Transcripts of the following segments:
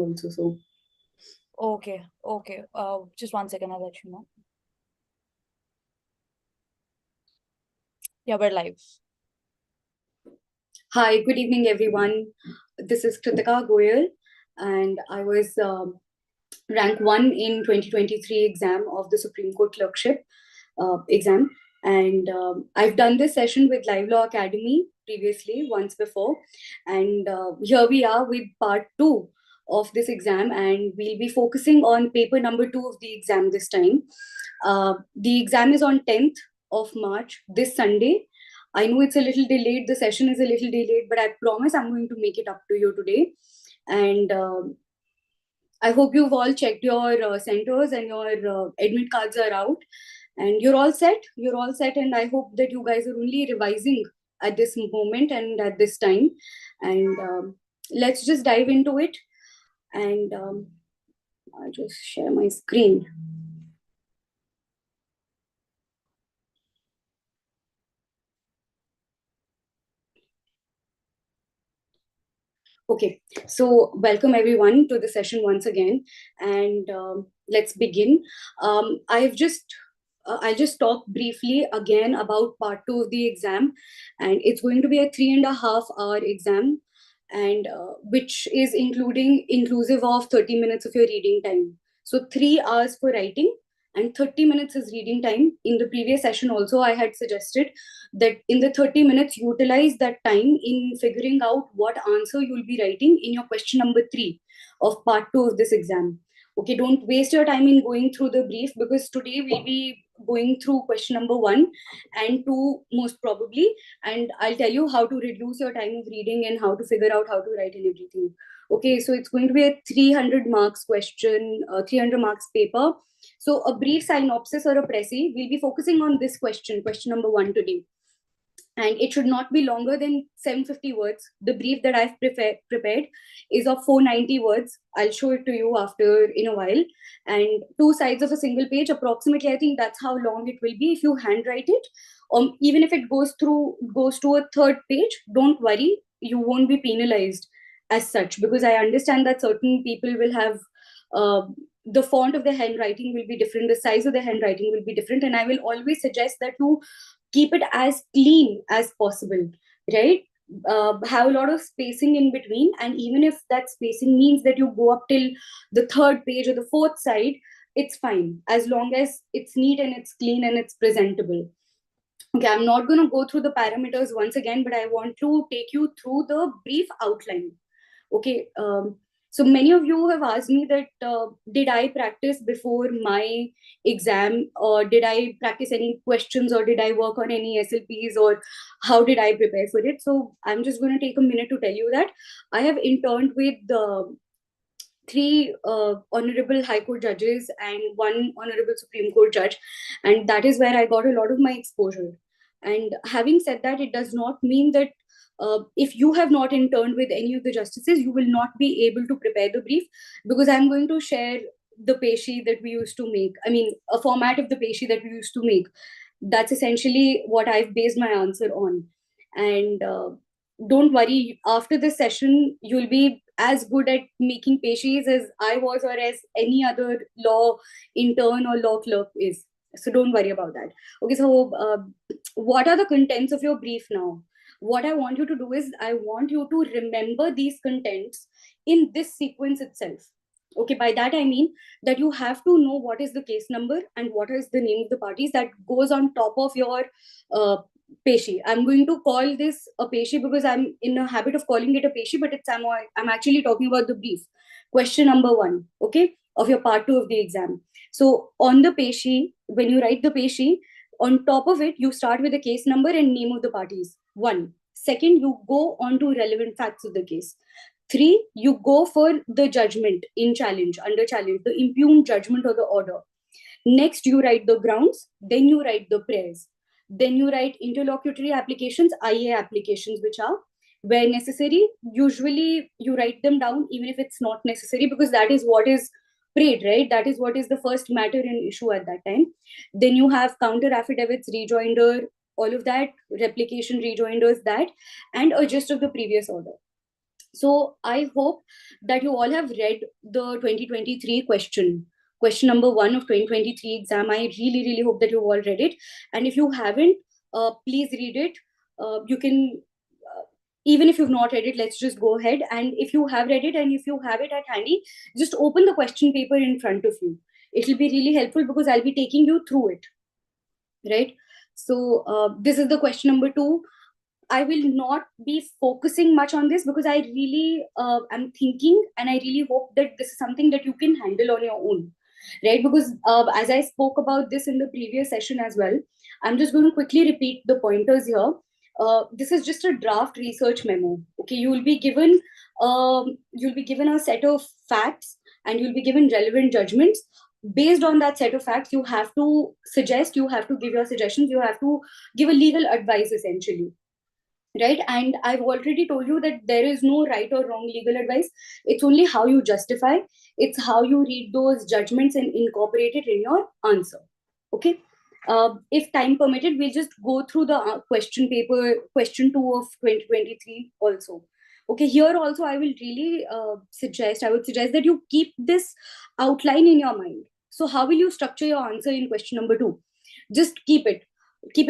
also. So Okay. Just 1 second, I'll let you know. Yeah, we're live. hi, good evening, everyone. This is Kritika Goyal, and I was rank 1 in 2023 exam of the Supreme Court Clerkship exam. And I've done this session with LiveLaw Academy previously, once before. And here we are with part 2 of this exam, and we'll be focusing on paper number 2 of the exam this time. The exam is on 10th of March, this Sunday. I know it's a little delayed, the session is a little delayed, but I promise I'm going to make it up to you today. And I hope you've all checked your centers and your admit cards are out. And you're all set. And I hope that you guys are only revising at this moment and at this time. And let's just dive into it. And I'll just share my screen. Okay, so welcome everyone to the session once again, and let's begin. I'll just talk briefly again about part 2 of the exam, and it's going to be a 3.5 hour exam, and which is inclusive of 30 minutes of your reading time. So 3 hours for writing and 30 minutes is reading time. In the previous session also, I had suggested that in the 30 minutes, utilize that time in figuring out what answer you'll be writing in your question number 3 of part 2 of this exam. Okay, don't waste your time in going through the brief, because today we'll be going through question number 1 and 2 most probably, and I'll tell you how to reduce your time of reading and how to figure out how to write and everything. Okay, so it's going to be a 300 marks question, 300 marks paper. So a brief synopsis or a précis, we'll be focusing on this question number 1 today. And it should not be longer than 750 words. The brief that I've prepared is of 490 words. I'll show it to you after in a while. And 2 sides of a single page, approximately, I think that's how long it will be if you handwrite it. Even if it goes to a 3rd page, don't worry, you won't be penalized as such, because I understand that certain people will have the font of the handwriting will be different, the size of the handwriting will be different, and I will always suggest that you keep it as clean as possible, right? Have a lot of spacing in between, and even if that spacing means that you go up till the 3rd page or the 4th side, it's fine, as long as it's neat and it's clean and it's presentable. Okay, I'm not going to go through the parameters once again, but I want to take you through the brief outline. Okay, so many of you have asked me that did I practice before my exam, or did I practice any questions, or did I work on any SLPs, or how did I prepare for it? So I'm just going to take a minute to tell you that I have interned with 3 honorable High Court judges and 1 honorable Supreme Court judge, and that is where I got a lot of my exposure. And having said that, it does not mean that if you have not interned with any of the justices, you will not be able to prepare the brief, because I'm going to share the peshi that we used to make. I mean, a format of the peshi that we used to make. That's essentially what I've based my answer on. And don't worry, after this session, you'll be as good at making peshis as I was, or as any other law intern or law clerk is. So don't worry about that. Okay, so what are the contents of your brief now? What I want you to do is, I want you to remember these contents in this sequence itself. Okay, by that I mean that you have to know what is the case number and what is the name of the parties that goes on top of your peshi. I'm going to call this a peshi because I'm in a habit of calling it a peshi, but I'm actually talking about the brief. Question number 1, okay, of your part 2 of the exam. So on the peshi, when you write the peshi, on top of it, you start with the case number and name of the parties. 1. Second, you go on to relevant facts of the case. 3, you go for the judgment in challenge, under challenge, the impugned judgment or the order. Next, you write the grounds, then you write the prayers. Then you write interlocutory applications, IA applications, which are where necessary. Usually you write them down even if it's not necessary, because that is what is prayed, right? That is what is the first matter in issue at that time. Then you have counter affidavits, rejoinder, all of that, replication, rejoinders, that, and a gist of the previous order. So I hope that you all have read the 2023 question number 1 of 2023 exam. I really hope that you've all read it. And if you haven't, please read it. You can, even if you've not read it, let's just go ahead. And if you have read it and if you have it at handy, just open the question paper in front of you. It'll be really helpful because I'll be taking you through it, right? So this is the question number 2. I will not be focusing much on this because I really am thinking and I really hope that this is something that you can handle on your own, right? Because as I spoke about this in the previous session as well, I'm just going to quickly repeat the pointers here. This is just a draft research memo. Okay, you will be given a set of facts and you'll be given relevant judgments. Based on that set of facts, you have to suggest, you have to give your suggestions, you have to give a legal advice essentially. Right? And I've already told you that there is no right or wrong legal advice. It's only how you justify. It's how you read those judgments and incorporate it in your answer. Okay. If time permitted, we'll just go through the question paper, question 2 of 2023 also. Okay, here also I will really suggest that you keep this outline in your mind. So how will you structure your answer in question number 2? Just keep it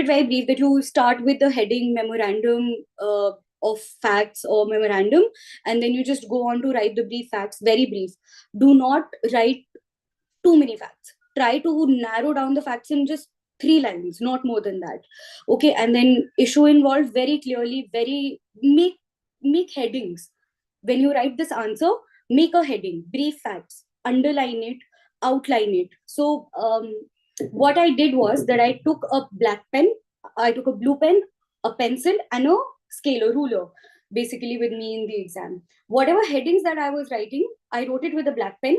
very brief, that you start with the heading memorandum of facts or memorandum, and then you just go on to write the brief facts, very brief. Do not write too many facts. Try to narrow down the facts in just 3 lines, not more than that. Okay, and then issue involved very clearly, make headings. When you write this answer, make a heading, brief facts, underline it, outline it. So what I did was that I took a blue pen, a pencil, and a scale, a ruler, basically with me in the exam. Whatever headings that I was writing, I wrote it with a black pen.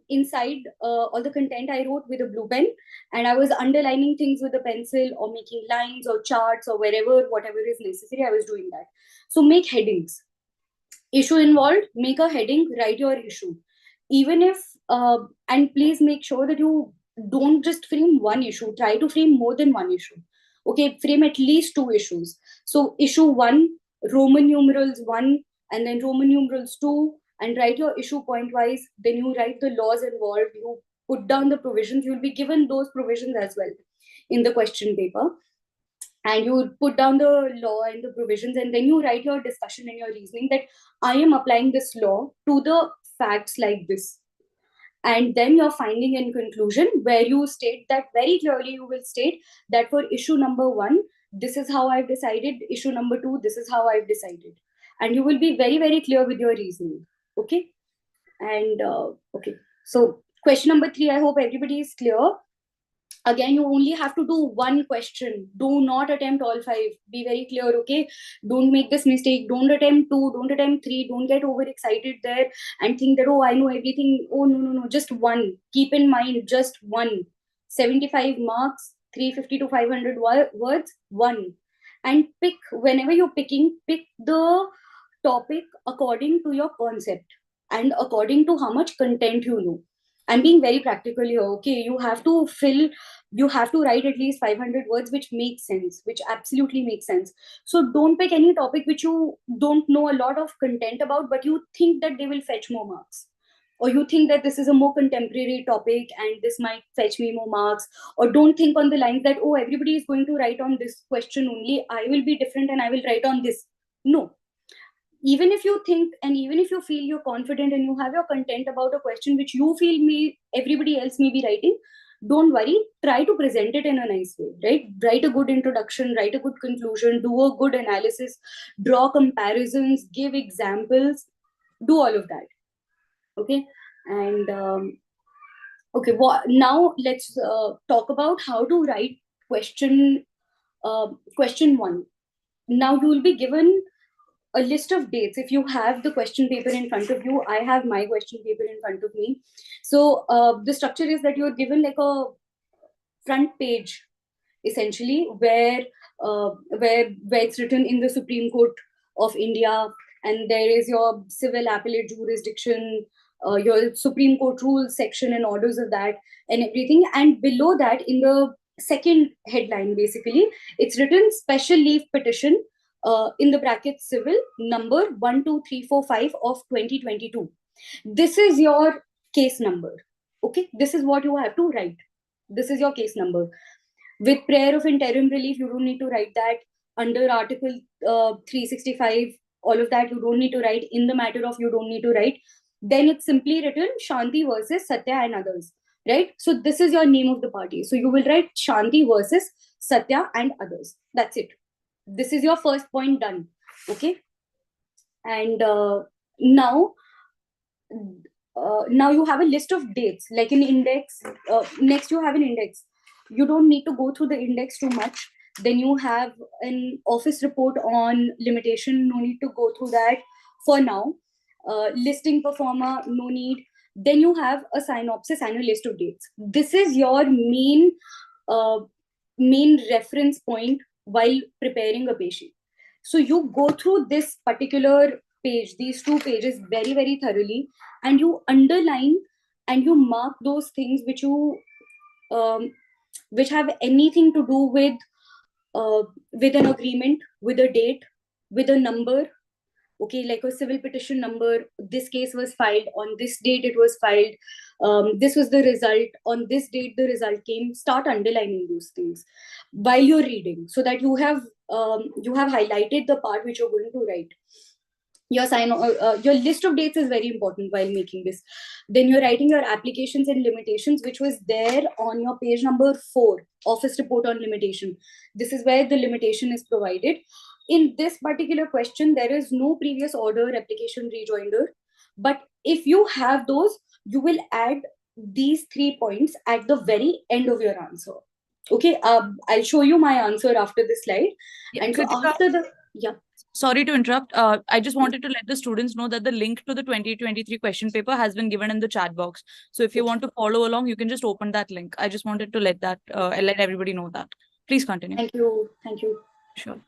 Inside all the content I wrote with a blue pen, and I was underlining things with a pencil or making lines or charts or whatever is necessary, I was doing that. So make headings. Issue involved, make a heading, write your issue. Even if, and please make sure that you don't just frame one issue, try to frame more than one issue. Okay, frame at least 2 issues. So issue 1, Roman numerals 1, and then Roman numerals 2, and write your issue point wise. Then you write the laws involved, you put down the provisions, you'll be given those provisions as well in the question paper. And you put down the law and the provisions, and then you write your discussion and your reasoning that I am applying this law to the facts like this. And then your finding and conclusion, where you state that very clearly, you will state that for issue number 1, this is how I've decided. Issue number 2, this is how I've decided. And you will be very clear with your reasoning. Okay. And okay. So question number 3, I hope everybody is clear. Again, you only have to do one question. Do not attempt all 5. Be very clear, okay? Don't make this mistake. Don't attempt 2. Don't attempt 3. Don't get overexcited there and think that, oh, I know everything. Oh, no. Just one. Keep in mind, just one. 75 marks, 350 to 500 words, one. And whenever you're picking, pick the topic according to your concept and according to how much content you know. I'm being very practical here, okay? You have to write at least 500 words, which makes sense, which absolutely makes sense. So don't pick any topic which you don't know a lot of content about, but you think that they will fetch more marks. Or you think that this is a more contemporary topic and this might fetch me more marks. Or don't think on the lines that, oh, everybody is going to write on this question only. I will be different and I will write on this. No. Even if you think and even if you feel you're confident and you have your content about a question which you feel everybody else may be writing, don't worry, try to present it in a nice way, right? Write a good introduction, write a good conclusion, do a good analysis, draw comparisons, give examples, do all of that. Okay. And okay, now let's talk about how to write question 1. Now you will be given a list of dates. If you have the question paper in front of you, I have my question paper in front of me. So the structure is that you're given like a front page, essentially, where it's written in the Supreme Court of India, and there is your civil appellate jurisdiction, your Supreme Court rules section and orders of that and everything. And below that, in the second headline, basically, it's written special leave petition, in the brackets civil, number 12345 of 2022. This is your case number. Okay, this is what you have to write. This is your case number. With prayer of interim relief, you don't need to write that. Under Article 365, all of that you don't need to write. In the matter of, you don't need to write. Then it's simply written Shanti versus Satya and others, right? So this is your name of the party. So you will write Shanti versus Satya and others. That's it. This is your first point done. Okay. And now you have a list of dates, like an index. Next you have an index. You don't need to go through the index too much. Then you have an office report on limitation. No need to go through that for now. Listing performer, no need. Then you have a synopsis and a list of dates. This is your main reference point while preparing a patient. So you go through this particular page, these two pages, very, very thoroughly, and you underline and you mark those things which you which have anything to do with an agreement, with a date, with a number. Okay, like a civil petition number. This case was filed on this date. It was filed. This was the result. On this date, the result came. Start underlining those things while you're reading, so that you have highlighted the part which you're going to write. Your list of dates is very important while making this. Then you're writing your applications and limitations, which was there on your page number 4, office report on limitation. This is where the limitation is provided. In this particular question, there is no previous order, application, rejoinder. But if you have those, you will add these 3 points at the very end of your answer. Okay, I'll show you my answer after this slide. Yeah, and Kritika, after the, yeah. Sorry to interrupt. I just wanted to let the students know that the link to the 2023 question paper has been given in the chat box. So if you want to follow along, you can just open that link. I just wanted to let everybody know that. Please continue. Thank you. Thank you. Sure.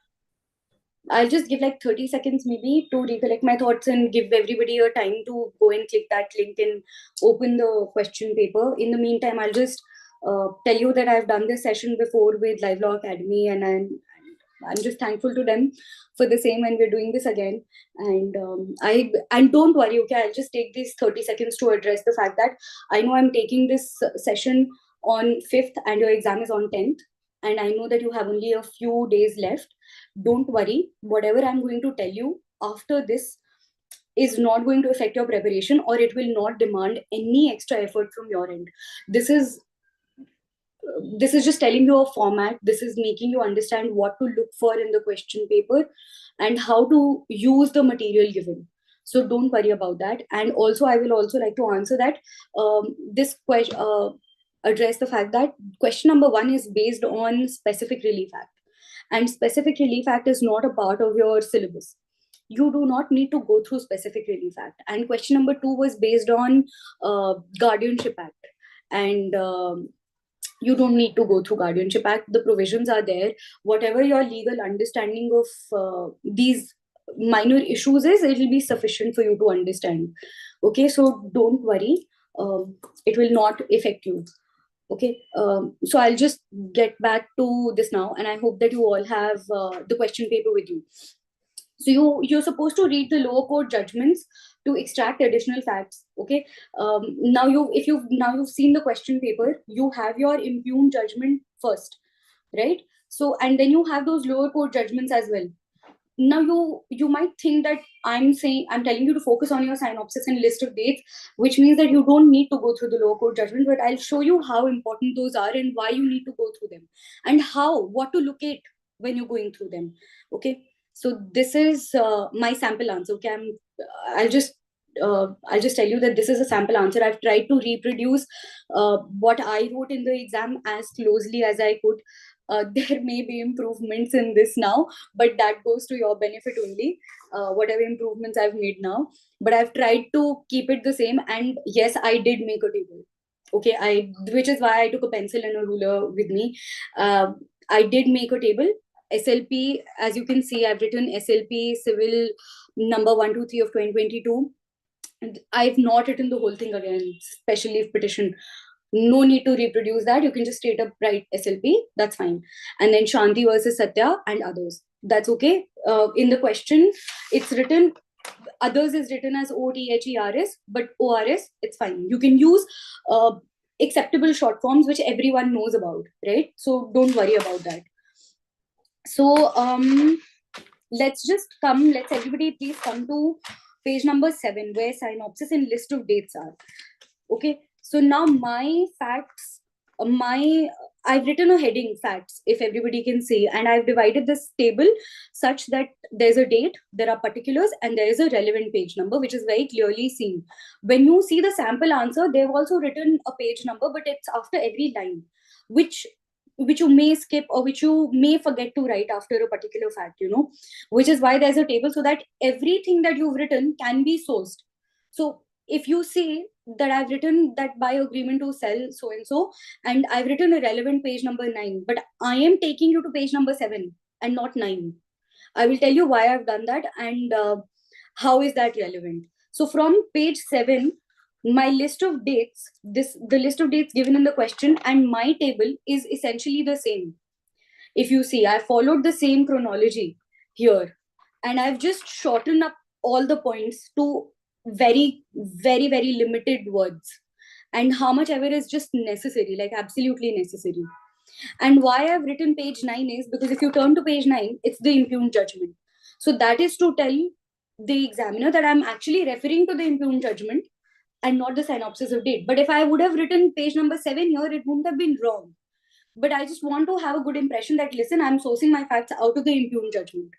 I'll just give like 30 seconds maybe to recollect my thoughts and give everybody a time to go and click that link and open the question paper. In the meantime, I'll just tell you that I've done this session before with LiveLaw Academy, and I'm just thankful to them for the same, and we're doing this again. And don't worry, okay, I'll just take these 30 seconds to address the fact that I know I'm taking this session on 5th and your exam is on 10th. And I know that you have only a few days left. Don't worry, whatever I'm going to tell you after this is not going to affect your preparation, or it will not demand any extra effort from your end. This is just telling you a format. This is making you understand what to look for in the question paper and how to use the material given. So don't worry about that. And also, I will also like to answer that this question, address the fact that question number 1 is based on Specific Relief Act. And Specific Relief Act is not a part of your syllabus. You do not need to go through Specific Relief Act. And question number 2 was based on Guardianship Act. And you don't need to go through Guardianship Act. The provisions are there. Whatever your legal understanding of these minor issues is, it will be sufficient for you to understand. Okay, so don't worry. It will not affect you. Okay, so I'll just get back to this now, and I hope that you all have the question paper with you. So you're supposed to read the lower court judgments to extract additional facts. Okay, now you've seen the question paper. You have your impugned judgment first, right? So, and then you have those lower court judgments as well. Now you might think that I'm telling you to focus on your synopsis and list of dates, which means that you don't need to go through the lower court judgment, but I'll show you how important those are and why you need to go through them, and what to look at when you're going through them. Okay, so this is my sample answer. Okay, I'll just tell you that this is a sample answer. I've tried to reproduce what I wrote in the exam as closely as I could. There may be improvements in this now, but that goes to your benefit only, whatever improvements I've made now. But I've tried to keep it the same. And yes, I did make a table. Okay, which is why I took a pencil and a ruler with me. I did make a table. SLP, as you can see, I've written SLP Civil number 123 of 2022. And I've not written the whole thing again, special leave petition. No need to reproduce that. You can just straight up write SLP. That's fine. And then Shanti versus Satya and others. That's okay. In the question, it's written others is written as OTHERS, but ORS, it's fine. You can use acceptable short forms which everyone knows about, right? So don't worry about that. So let's everybody please come to page number 7, where synopsis and list of dates are. Okay, so now my facts, I've written a heading facts, if everybody can see, and I've divided this table such that there's a date, there are particulars, and there is a relevant page number, which is very clearly seen. When you see the sample answer, they've also written a page number, but it's after every line, which you may skip or which you may forget to write after a particular fact, which is why there's a table, so that everything that you've written can be sourced. So if you see that I've written that by agreement to sell so and so, and I've written a relevant page number 9, but I am taking you to page number 7 and not 9. I will tell you why I've done that and how is that relevant. So from page 7, my list of dates, the list of dates given in the question and my table is essentially the same. If you see, I followed the same chronology here, and I've just shortened up all the points to very, very, very limited words, and how much ever is just necessary, like absolutely necessary. And why I've written page 9 is because if you turn to page 9, it's the impugned judgment. So that is to tell the examiner that I'm actually referring to the impugned judgment and not the synopsis of date. But if I would have written page number 7 here, it wouldn't have been wrong. But I just want to have a good impression that, listen, I'm sourcing my facts out of the impugned judgment.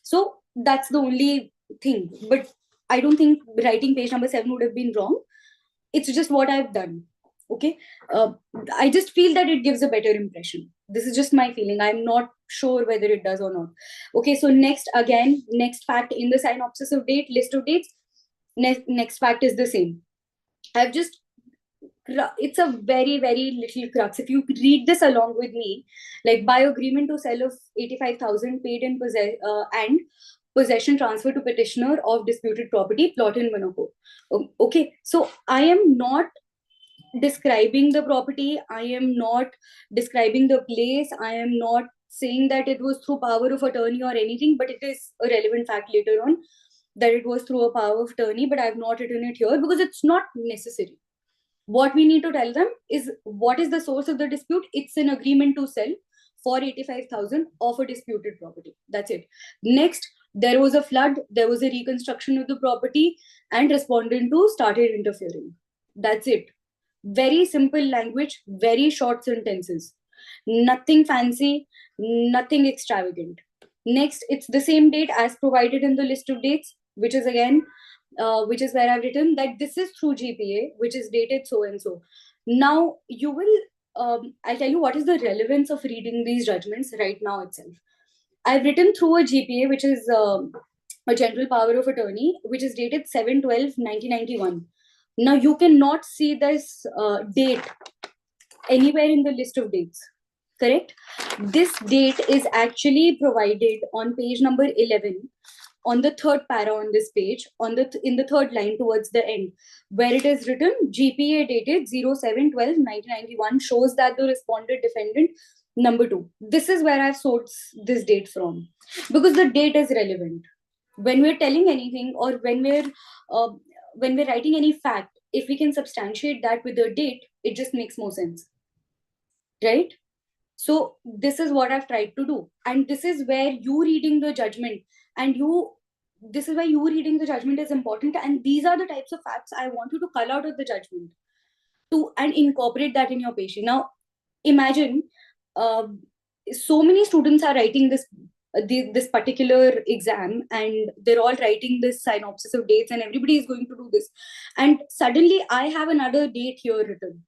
So that's the only thing. But I don't think writing page number 7 would have been wrong. It's just what I've done. Okay. I just feel that it gives a better impression. This is just my feeling. I'm not sure whether it does or not. Okay. So next fact in the synopsis of date, list of dates, next fact is the same. It's a very, very little crux. If you read this along with me, like by agreement to sell of 85,000 paid in and possession transfer to petitioner of disputed property, plot in Monaco. Okay, so I am not describing the property. I am not describing the place. I am not saying that it was through power of attorney or anything, but it is a relevant fact later on that it was through a power of attorney, but I've not written it here because it's not necessary. What we need to tell them is what is the source of the dispute. It's an agreement to sell for 85,000 of a disputed property. That's it. Next, there was a flood, there was a reconstruction of the property, and respondent to started interfering. That's it. Very simple language, very short sentences. Nothing fancy, nothing extravagant. Next, it's the same date as provided in the list of dates, which is again, which is where I've written that this is through GPA, which is dated so and so. Now, you will, I'll tell you what is the relevance of reading these judgments right now itself. I've written through a GPA, which is a general power of attorney, which is dated 7/12/1991. Now, you cannot see this date anywhere in the list of dates, correct? This date is actually provided on page number 11, on the third para on this page, in the third line towards the end, where it is written GPA dated 07/12/1991 shows that the respondent defendant number 2. This is where I've sourced this date from, because the date is relevant. When we're telling anything or when we're writing any fact, if we can substantiate that with the date, it just makes more sense, right? So this is what I've tried to do, and this is where you reading the judgment this is why you reading the judgment is important, and these are the types of facts I want you to cull out of the judgment and incorporate that in your patient. Now, imagine so many students are writing this particular exam, and they're all writing this synopsis of dates, and everybody is going to do this, and suddenly I have another date here written.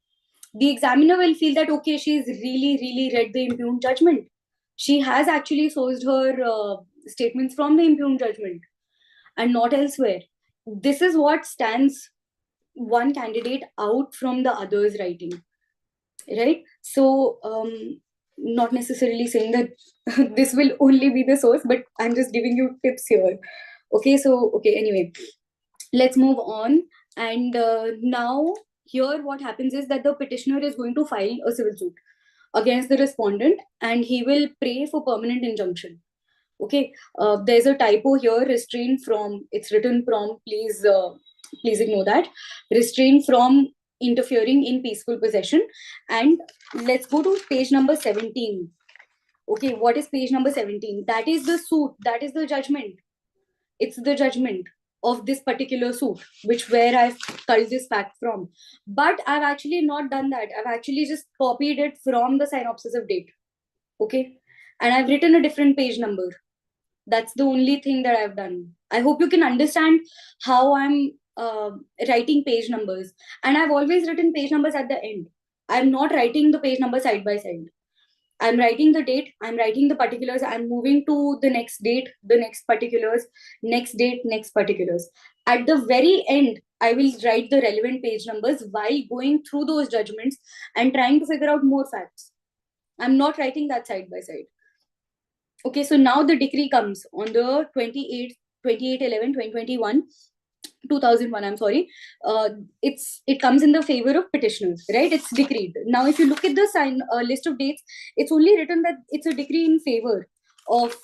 The examiner will feel that, okay, she's really read the impugned judgment. She has actually sourced her statements from the impugned judgment and not elsewhere. This is what stands one candidate out from the others writing, right? So not necessarily saying that this will only be the source, but I'm just giving you tips here. Okay, anyway, let's move on. And now here what happens is that the petitioner is going to file a civil suit against the respondent, and he will pray for permanent injunction. Okay, there's a typo here, restrain from, it's written from, please ignore that. Restrain from interfering in peaceful possession. And let's go to page number 17. Okay, what is page number 17? That is the suit, that is the judgment. It's the judgment of this particular suit, which where I've culled this fact from. But I've actually not done that. I've actually just copied it from the synopsis of date. Okay, and I've written a different page number. That's the only thing that I've done. I hope you can understand how I'm writing page numbers. And I've always written page numbers at the end. I'm not writing the page number side by side. I'm writing the date, I'm writing the particulars, I'm moving to the next date, the next particulars, next date, next particulars. At the very end, I will write the relevant page numbers while going through those judgments and trying to figure out more facts. I'm not writing that side by side. Okay, so now the decree comes on the 28/11/2021. 2001, I'm sorry. It comes in the favor of petitioners, right? It's decreed. Now if you look at the list of dates, it's only written that it's a decree in favor of,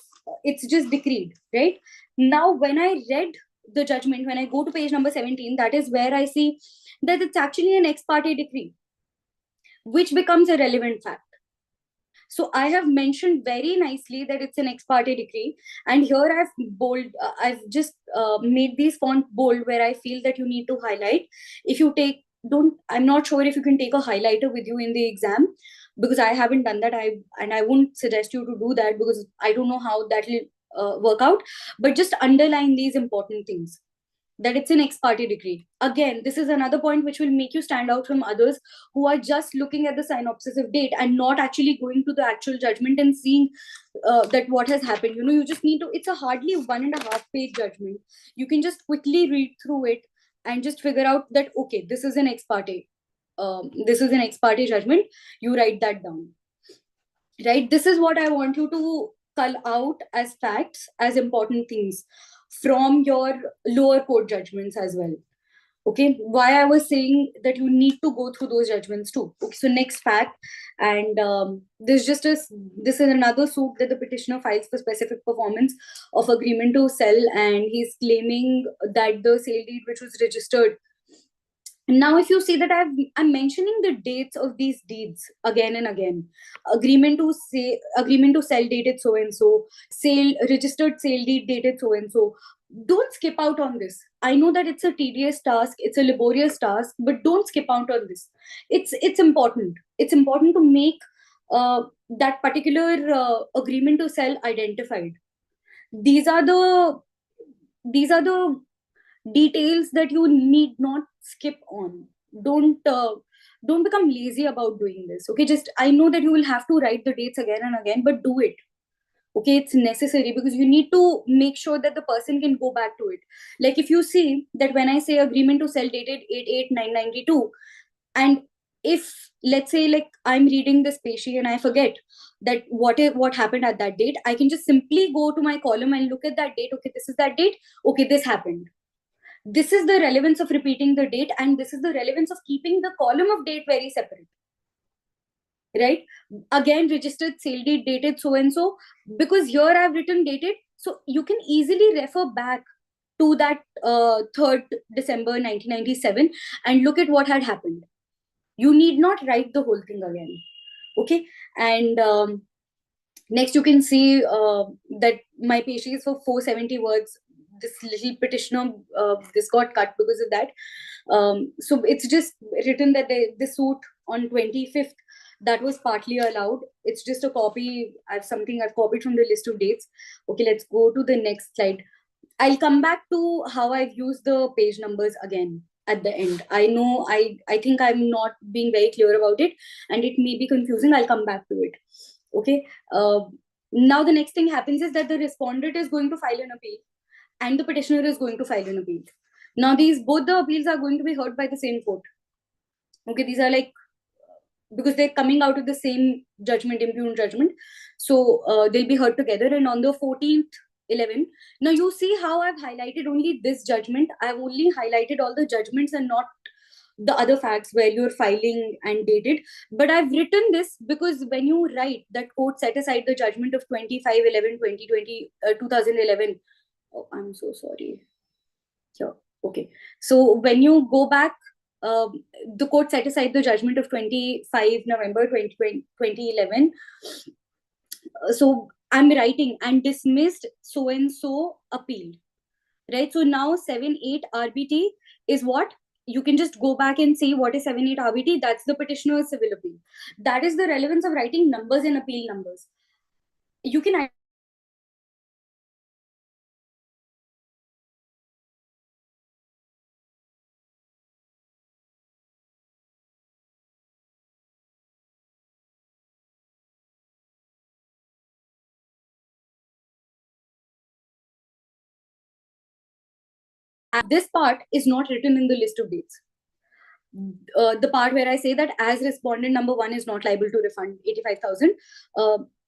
it's just decreed, right? Now when I read the judgment, when I go to page number 17, that is where I see that it's actually an ex parte decree, which becomes a relevant fact. So I have mentioned very nicely that it's an ex parte decree, and here I've just made these font bold where I feel that you need to highlight. If you take, I'm not sure if you can take a highlighter with you in the exam, because I haven't done that. I won't suggest you to do that because I don't know how that will work out. But just underline these important things, that it's an ex parte decree. Again, this is another point which will make you stand out from others who are just looking at the synopsis of date and not actually going to the actual judgment and seeing that what has happened. You just need to, it's a hardly 1.5 page judgment. You can just quickly read through it and just figure out that, okay, this is an ex parte. This is an ex parte judgment. You write that down. Right? This is what I want you to cull out as facts, as important things from your lower court judgments as well. Okay, why I was saying that you need to go through those judgments too. Okay, so next fact, and this is another suit that the petitioner files for specific performance of agreement to sell, and he's claiming that the sale deed which was registered. Now if you see that I'm mentioning the dates of these deeds again and again. Agreement to sell dated so and so, registered sale deed dated so and so. Don't skip out on this. I know that it's a tedious task, it's a laborious task, but don't skip out on this. It's important. It's important to make that particular agreement to sell identified. These are the details that you need not skip on. Don't become lazy about doing this. Okay, just, I know that you will have to write the dates again and again, but do it. Okay, it's necessary because you need to make sure that the person can go back to it. Like if you see that when I say agreement to sell dated 8/8/992, and if, let's say, like I'm reading this specie and I forget that what happened at that date, I can just simply go to my column and look at that date. Okay, this is that date. Okay, this happened. This is the relevance of repeating the date, and this is the relevance of keeping the column of date very separate. Right? Again, registered sale deed dated so and so, because here I've written dated, so you can easily refer back to that 3rd December 1997 and look at what had happened. You need not write the whole thing again. Okay, and next you can see that my page is for 470 words. This little petitioner, this got cut because of that. So it's just written that the suit on 25th, that was partly allowed. It's just a copy. I've copied from the list of dates. Okay, let's go to the next slide. I'll come back to how I've used the page numbers again at the end. I know I think I'm not being very clear about it, and it may be confusing. I'll come back to it. Okay. Now the next thing happens is that the respondent is going to file an appeal, and the petitioner is going to file an appeal. Now both the appeals are going to be heard by the same court. Okay, these are like, because they're coming out of the same judgment, impugned judgment. So they'll be heard together. And on the 14/11, now you see how I've highlighted only this judgment. I've only highlighted all the judgments and not the other facts where you're filing and dated. But I've written this because when you write that court set aside the judgment of 2011. Oh, I'm so sorry. Here. Okay. So when you go back, the court set aside the judgment of 25 November 2011. So I'm writing and dismissed so and so appeal. Right. So now 7/8 RBT is what? You can just go back and see what is 7/8 RBT. That's the petitioner's civil appeal. That is the relevance of writing numbers in appeal numbers. You can this part is not written in the list of dates. The part where I say that as respondent number 1 is not liable to refund 85,000,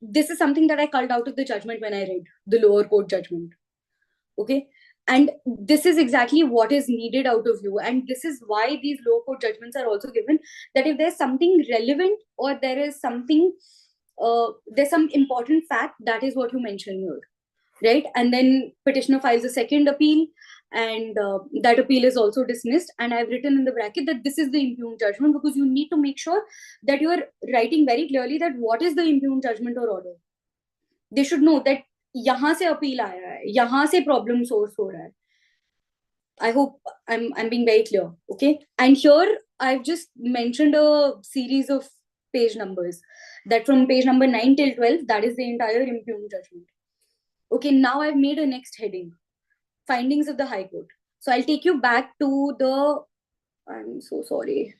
this is something that I culled out of the judgment when I read the lower court judgment. Okay. And this is exactly what is needed out of you. And this is why these lower court judgments are also given, that if there's something relevant or there is something, there's some important fact, that is what you mention here. Right. And then petitioner files a second appeal, and that appeal is also dismissed. And I've written in the bracket that this is the impugned judgment, because you need to make sure that you are writing very clearly that what is the impugned judgment or order. They should know that yahan se appeal aaya hai, yahan se problem source ho raha hai. I hope I'm being very clear. Okay. And here I've just mentioned a series of page numbers, that from page number 9 till 12, that is the entire impugned judgment. Okay, now I've made a next heading, findings of the High Court. So I'll take you back to the, I'm so sorry.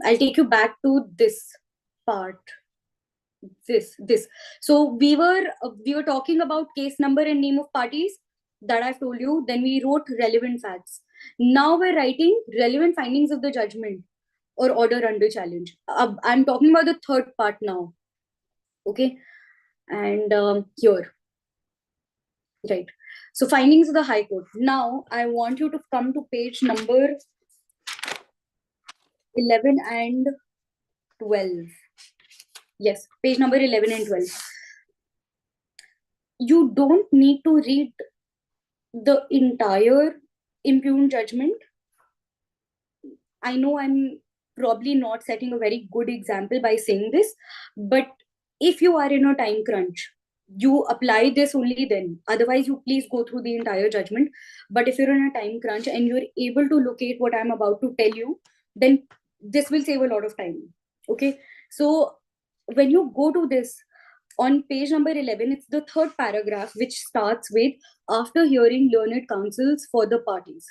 I'll take you back to this part. This. So we were talking about case number and name of parties that I've told you. Then we wrote relevant facts. Now we're writing relevant findings of the judgment or order under challenge. I'm talking about the third part now. Okay. And here. Right. So findings of the High Court. Now I want you to come to page number 11 and 12. Yes, page number 11 and 12. You don't need to read the entire impugned judgment. I know I'm probably not setting a very good example by saying this, but if you are in a time crunch, you apply this only then. Otherwise, you please go through the entire judgment. But if you're in a time crunch and you're able to locate what I'm about to tell you, then this will save a lot of time. Okay. So when you go to this, on page number 11, it's the third paragraph, which starts with, after hearing learned counsels for the parties.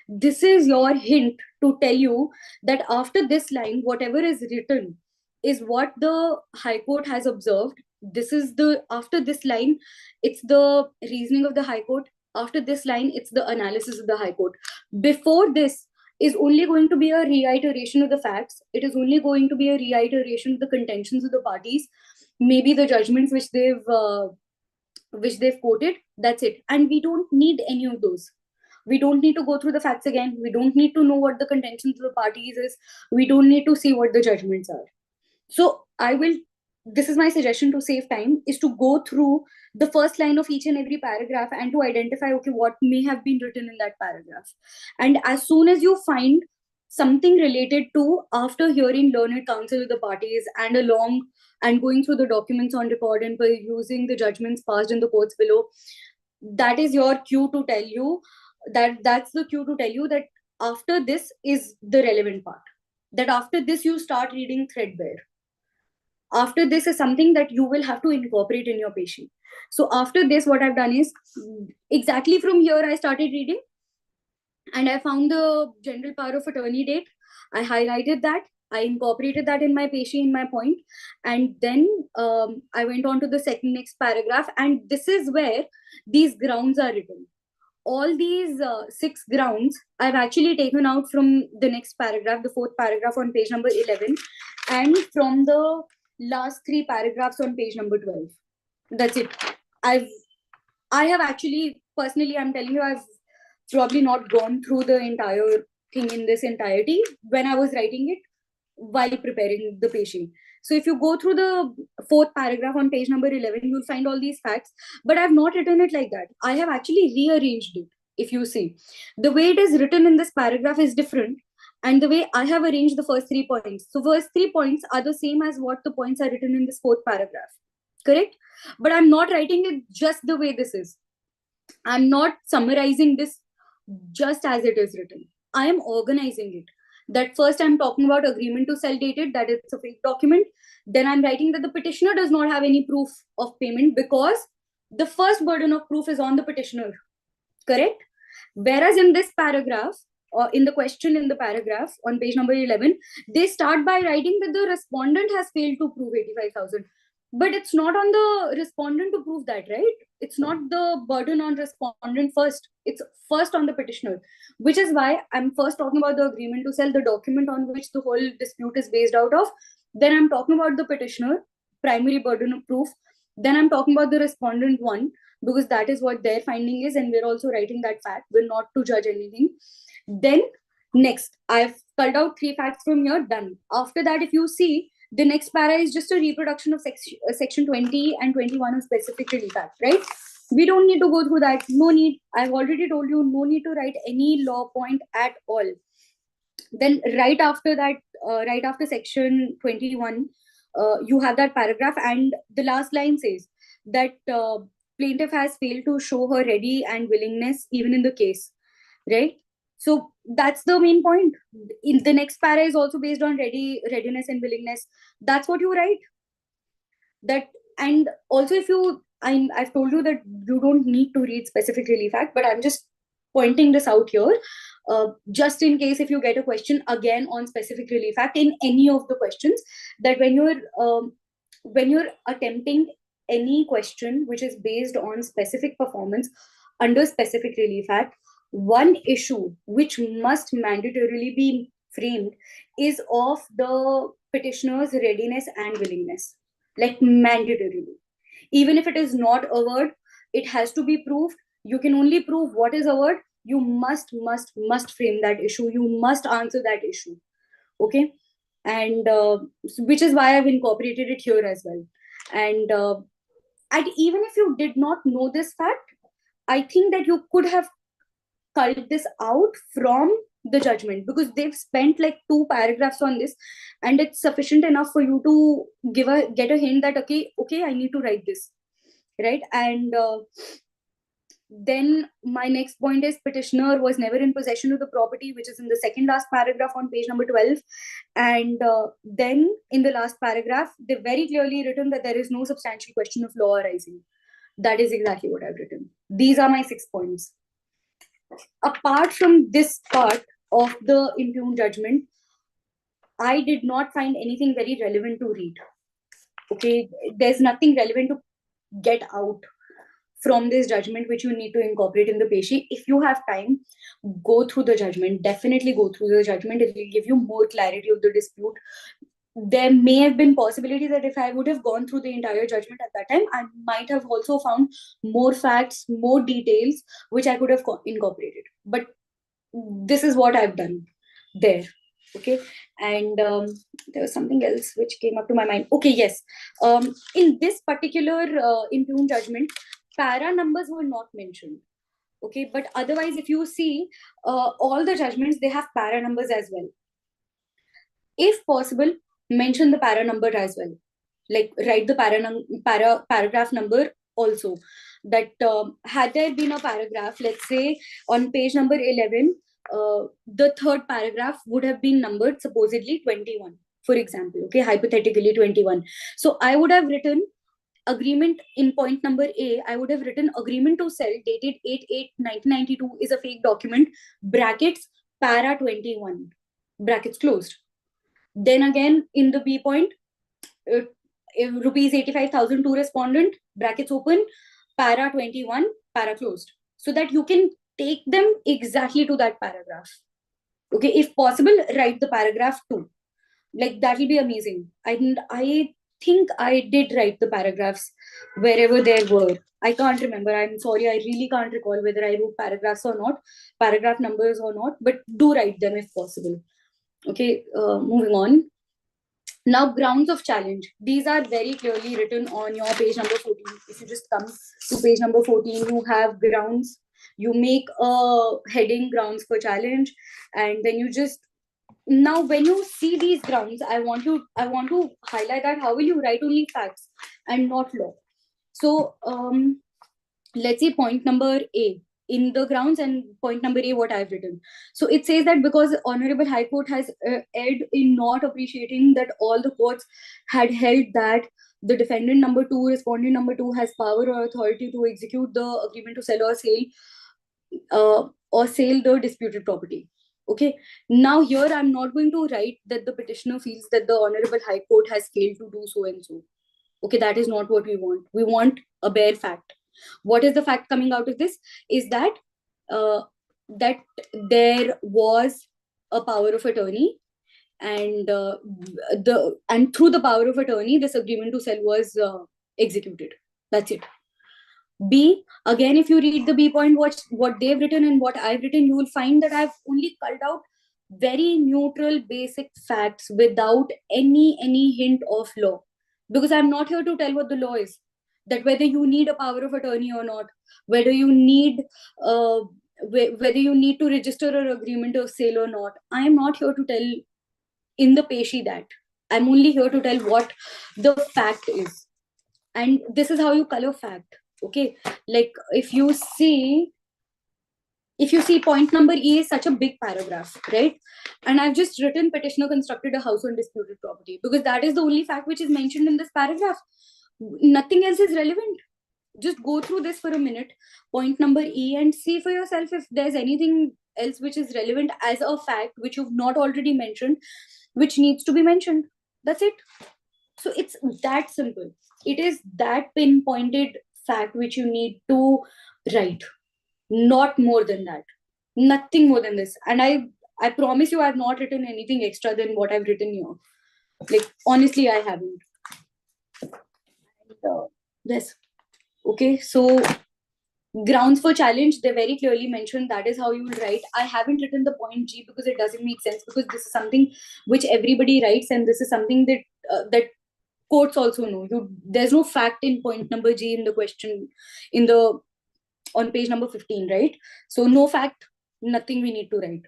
This is your hint to tell you that after this line, whatever is written is what the High Court has observed. This is the, after this line, it's the reasoning of the High Court. After this line, it's the analysis of the High Court. Before this is only going to be a reiteration of the facts. It is only going to be a reiteration of the contentions of the parties, maybe the judgments which they've quoted. That's it. And we don't need any of those. We don't need to go through the facts again. We don't need to know what the contentions of the parties is. We don't need to see what the judgments are. So this is my suggestion to save time, is to go through the first line of each and every paragraph and to identify, okay, what may have been written in that paragraph. And as soon as you find something related to after hearing learned counsel of the parties and along and going through the documents on record and using the judgments passed in the courts below, that is your cue to tell you that's the cue to tell you that after this is the relevant part. That after this you start reading threadbare. After this is something that you will have to incorporate in your patient. So after this, what I've done is, exactly from here I started reading, and I found the general power of attorney date. I highlighted that. I incorporated that in my patient, in my point. And then I went on to the next paragraph. And this is where these grounds are written. All these 6 grounds I've actually taken out from the next paragraph, the 4th paragraph on page number 11, and from the last 3 paragraphs on page number 12. That's it. I have actually, personally, I'm telling you, I've probably not gone through the entire thing in this entirety when I was writing it while preparing the patient. So if you go through the fourth paragraph on page number 11, you'll find all these facts, but I've not written it like that. I have actually rearranged it. If you see, the way it is written in this paragraph is different, and the way I have arranged the first 3 points. So first 3 points are the same as what the points are written in this fourth paragraph, correct? But I'm not writing it just the way this is. I'm not summarizing this just as it is written. I am organizing it. That first I'm talking about agreement to sell dated, that it's a fake document. Then I'm writing that the petitioner does not have any proof of payment because the first burden of proof is on the petitioner, correct? Whereas in this paragraph, or in the question in the paragraph on page number 11, they start by writing that the respondent has failed to prove 85,000. But it's not on the respondent to prove that, right? It's not the burden on respondent first. It's first on the petitioner, which is why I'm first talking about the agreement to sell, the document on which the whole dispute is based out of. Then I'm talking about the petitioner, primary burden of proof. Then I'm talking about the respondent one, because that is what their finding is, and we're also writing that fact. We're not to judge anything. Then next, I've culled out 3 facts from here, done. After that, if you see, the next para is just a reproduction of section 20 and 21 of specific relief act, right? We don't need to go through that. No need. I've already told you, no need to write any law point at all. Then right after that, right after section 21, you have that paragraph, and the last line says that plaintiff has failed to show her ready and willingness even in the case, right? So that's the main point. In the next para is also based on readiness and willingness. That's what you write. That, and also if you, I've told you that you don't need to read specific relief act, but I'm just pointing this out here, just in case if you get a question again on specific relief act in any of the questions, that when you're attempting any question which is based on specific performance under specific relief act, one issue which must mandatorily be framed is of the petitioner's readiness and willingness, like mandatorily. Even if it is not a word, it has to be proved. You can only prove what is a word. You must frame that issue. You must answer that issue. Okay. And which is why I've incorporated it here as well. And even if you did not know this fact, I think that you could have culled this out from the judgment, because they've spent like 2 paragraphs on this, and it's sufficient enough for you to get a hint that okay, I need to write this, right? And then my next point is petitioner was never in possession of the property, which is in the second last paragraph on page number 12. And then in the last paragraph, they very clearly written that there is no substantial question of law arising. That is exactly what I've written. These are my 6 points. Apart from this part of the impugned judgment, I did not find anything very relevant to read. Okay, there's nothing relevant to get out from this judgment which you need to incorporate in the patient. If you have time, go through the judgment. Definitely go through the judgment. It will give you more clarity of the dispute. There may have been possibility that if I would have gone through the entire judgment at that time, I might have also found more facts, more details, which I could have incorporated. But this is what I've done there. Okay. And there was something else which came up to my mind. Okay, yes. In this particular impugned judgment, para numbers were not mentioned. Okay, but otherwise, if you see all the judgments, they have para numbers as well. If possible, mention the para number as well. Like write the paragraph number also. That had there been a paragraph, let's say on page number 11, the third paragraph would have been numbered supposedly 21, for example. Okay, hypothetically 21. So I would have written agreement in point number A. I would have written agreement to sell dated 8/8/1992 is a fake document, brackets para 21, brackets closed. Then again in the B point, rupees 85,000 to respondent, brackets open, para 21, para closed, so that you can take them exactly to that paragraph. Okay, if possible, write the paragraph too. Like that will be amazing. I think I did write the paragraphs wherever there were. I can't remember. I'm sorry. I really can't recall whether I wrote paragraphs or not, paragraph numbers or not, but do write them if possible. Okay, moving on. Now, grounds of challenge. These are very clearly written on your page number 14. If you just come to page number 14, you have grounds. You make a heading grounds for challenge, and then you just, now when you see these grounds, I want to highlight that how will you write only facts and not law. So let's say point number A in the grounds, and point number A what I've written. So it says that because Honorable High Court has erred in not appreciating that all the courts had held that the defendant number 2, respondent number 2 has power or authority to execute the agreement to sell or sale the disputed property. Okay, now here I'm not going to write that the petitioner feels that the Honorable High Court has failed to do so and so. Okay, that is not what we want. We want a bare fact. What is the fact coming out of this is that that there was a power of attorney, and through the power of attorney this agreement to sell was executed. That's it. B, again, if you read the B point, what they've written and what I've written, you will find that I've only culled out very neutral basic facts without any hint of law, because I'm not here to tell what the law is, that whether you need a power of attorney or not, whether you need to register an agreement of sale or not. I am not here to tell in the peshi that. I'm only here to tell what the fact is, and this is how you color fact. Okay, like if you see point number E is such a big paragraph, right? And I've just written petitioner constructed a house on disputed property because that is the only fact which is mentioned in this paragraph. Nothing else is relevant. Just go through this for a minute, point number E, and see for yourself if there's anything else which is relevant as a fact which you've not already mentioned, which needs to be mentioned. That's it. So it's that simple. It is that pinpointed fact which you need to write, not more than that, nothing more than this. And I promise you, I've not written anything extra than what I've written here. Like honestly, I haven't. Yes. Okay, so grounds for challenge, they very clearly mentioned that is how you will write. I haven't written the point G because it doesn't make sense, because this is something which everybody writes, and this is something that courts also know. There's no fact in point number G in the question on page number 15, right? So no fact, nothing we need to write.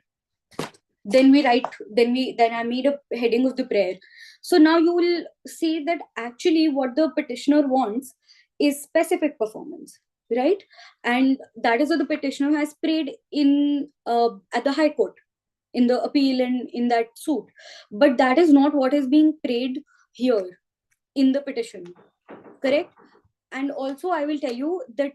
Then I made a heading of the prayer. So now you will see that actually what the petitioner wants is specific performance, right? And that is what the petitioner has prayed in at the High Court, in the appeal and in that suit. But that is not what is being prayed here in the petition, correct? And also I will tell you that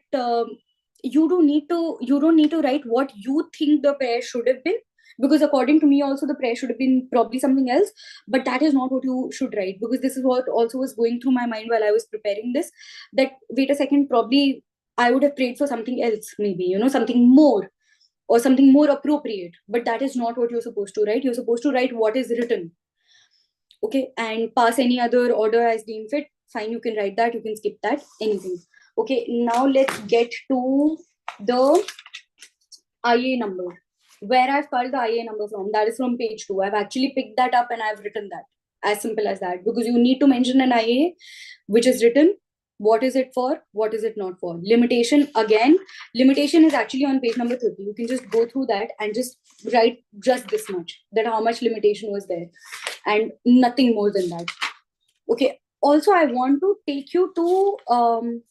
you don't need to write what you think the prayer should have been, because according to me also the prayer should have been probably something else. But that is not what you should write, because this is what also was going through my mind while I was preparing this, that wait a second, probably I would have prayed for something else, maybe something more or something more appropriate. But that is not what you're supposed to write. You're supposed to write what is written. Okay, and pass any other order as deemed fit. Fine, you can write that, you can skip that, anything. Okay, now let's get to the IA number. Where I've called the IA number from, that is from page 2. I've actually picked that up and I've written that. As simple as that, because you need to mention an IA which is written. What is it for? What is it not for? Limitation, again, limitation is actually on page number 30. You can just go through that and just write just this much, that how much limitation was there, and nothing more than that. Okay, also I want to take you to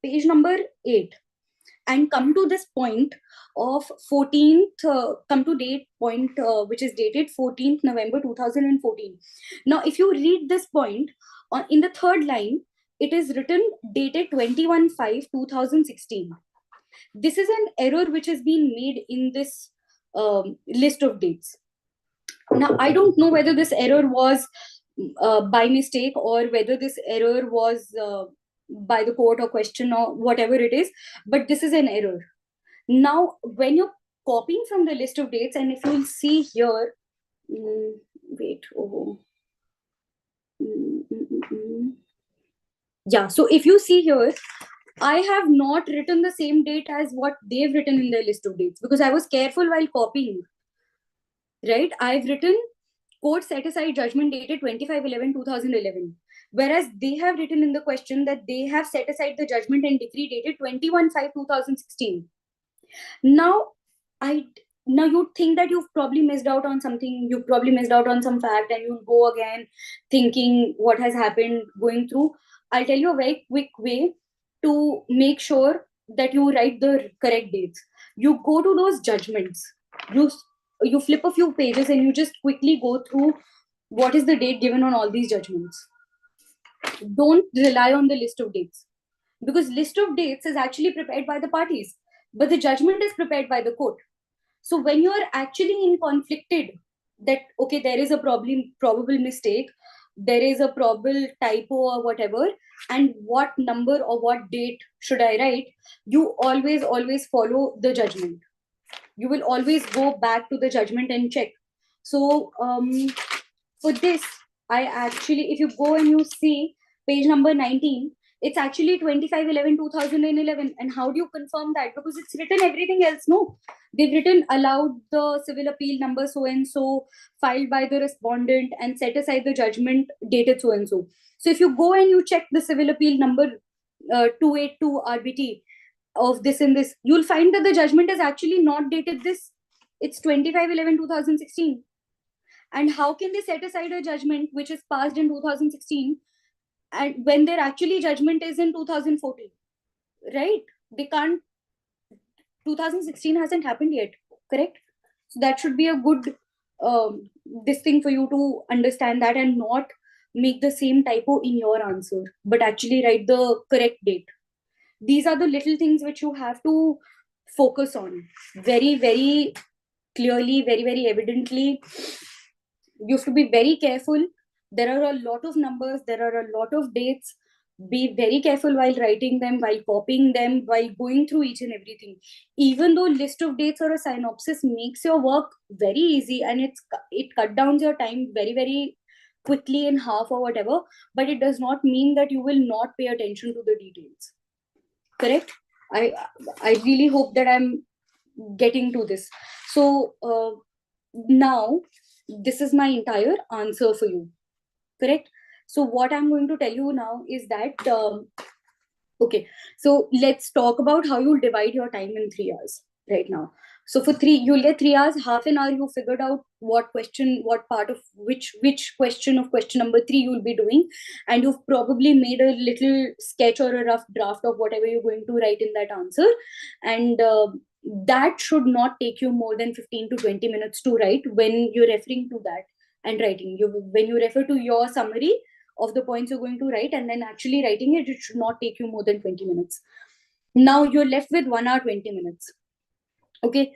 page number 8 and come to this point of 14th, come to date point which is dated 14th November 2014. Now if you read this point, in the third line it is written dated 21/5/2016. This is an error which has been made in this list of dates. Now I don't know whether this error was by mistake, or whether this error was by the court or question or whatever it is, but this is an error. Now when you're copying from the list of dates, and if you'll see here, Yeah, so if you see here, I have not written the same date as what they've written in their list of dates because I was careful while copying, right? I've written court set aside judgment dated 25/11/2011, whereas they have written in the question that they have set aside the judgment and decree dated 21/5/2016. Now, I now you think that you've probably missed out on something, you've probably missed out on some fact, and you'll go again thinking what has happened, going through. I'll tell you a very quick way to make sure that you write the correct dates. You go to those judgments, you you flip a few pages and you just quickly go through what is the date given on all these judgments. Don't rely on the list of dates, because list of dates is actually prepared by the parties, but the judgment is prepared by the court. So when you are actually in conflicted that okay, there is a probable mistake, there is a probable typo or whatever, and what number or what date should I write, you always follow the judgment. You will always go back to the judgment and check. So for this, I actually, if you go and you see page number 19, it's actually 25/11/2011. And how do you confirm that? Because it's written everything else, no? They've written allowed the civil appeal number so and so, filed by the respondent, and set aside the judgment dated so and so. So if you go and you check the civil appeal number 282 RBT of this and this, you'll find that the judgment is actually not dated this. It's 25/11/2016. And how can they set aside a judgment which is passed in 2016 and when their actually judgment is in 2014, right? They can't. 2016 hasn't happened yet, correct? So that should be a good this thing for you to understand that, and not make the same typo in your answer, but actually write the correct date. These are the little things which you have to focus on very, very clearly, very, very evidently. You have to be very careful. There are a lot of numbers, there are a lot of dates. Be very careful while writing them, while copying them, while going through each and everything. Even though list of dates or a synopsis makes your work very easy, and it cut down your time very, very quickly in half or whatever, but it does not mean that you will not pay attention to the details. Correct? I really hope that I'm getting to this. So now this is my entire answer for you. Correct? So what I'm going to tell you now is that okay, so let's talk about how you'll divide your time in 3 hours right now. So for you'll get 3 hours, half an hour you figured out what question, what part of which question of question number 3 you'll be doing, and you've probably made a little sketch or a rough draft of whatever you're going to write in that answer, and that should not take you more than 15 to 20 minutes to write when you're referring to that and writing. When you refer to your summary of the points you're going to write and then actually writing it, it should not take you more than 20 minutes. Now you're left with 1 hour 20 minutes. Okay,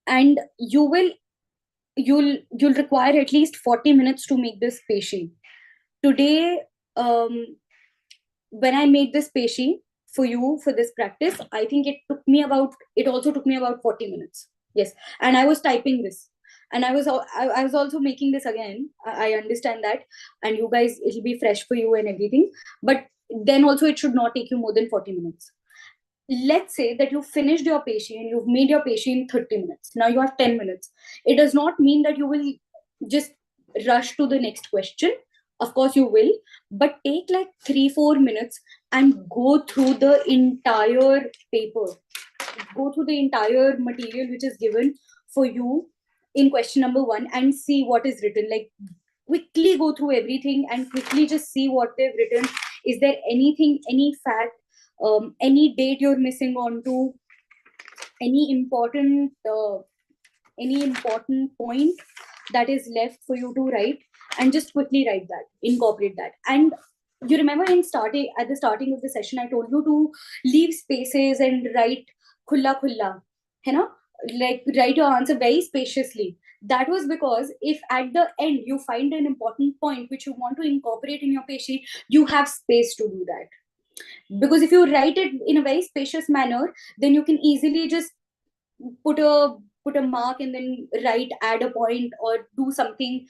and you'll require at least 40 minutes to make this peshi. Today, when I made this peshi for you for this practice, I think it also took me about 40 minutes. Yes, and I was typing this, and I was also making this again. I understand that, and you guys, it'll be fresh for you and everything, but then also it should not take you more than 40 minutes. Let's say that you finished your peshi and you've made your peshi in 30 minutes. Now you have 10 minutes. It does not mean that you will just rush to the next question. Of course you will, but take like 3-4 minutes and go through the entire paper. Go through the entire material which is given for you in question number 1 and see what is written. Like, quickly go through everything and quickly just see what they've written. Is there anything, any fact, any date you're missing on to, any important point that is left for you to write, and just quickly write that, incorporate that. And you remember at the starting of the session, I told you to leave spaces and write khulla, like write your answer very spaciously. That was because if at the end you find an important point which you want to incorporate in your peshi, you have space to do that. Because if you write it in a very spacious manner, then you can easily just put a mark and then add a point or do something,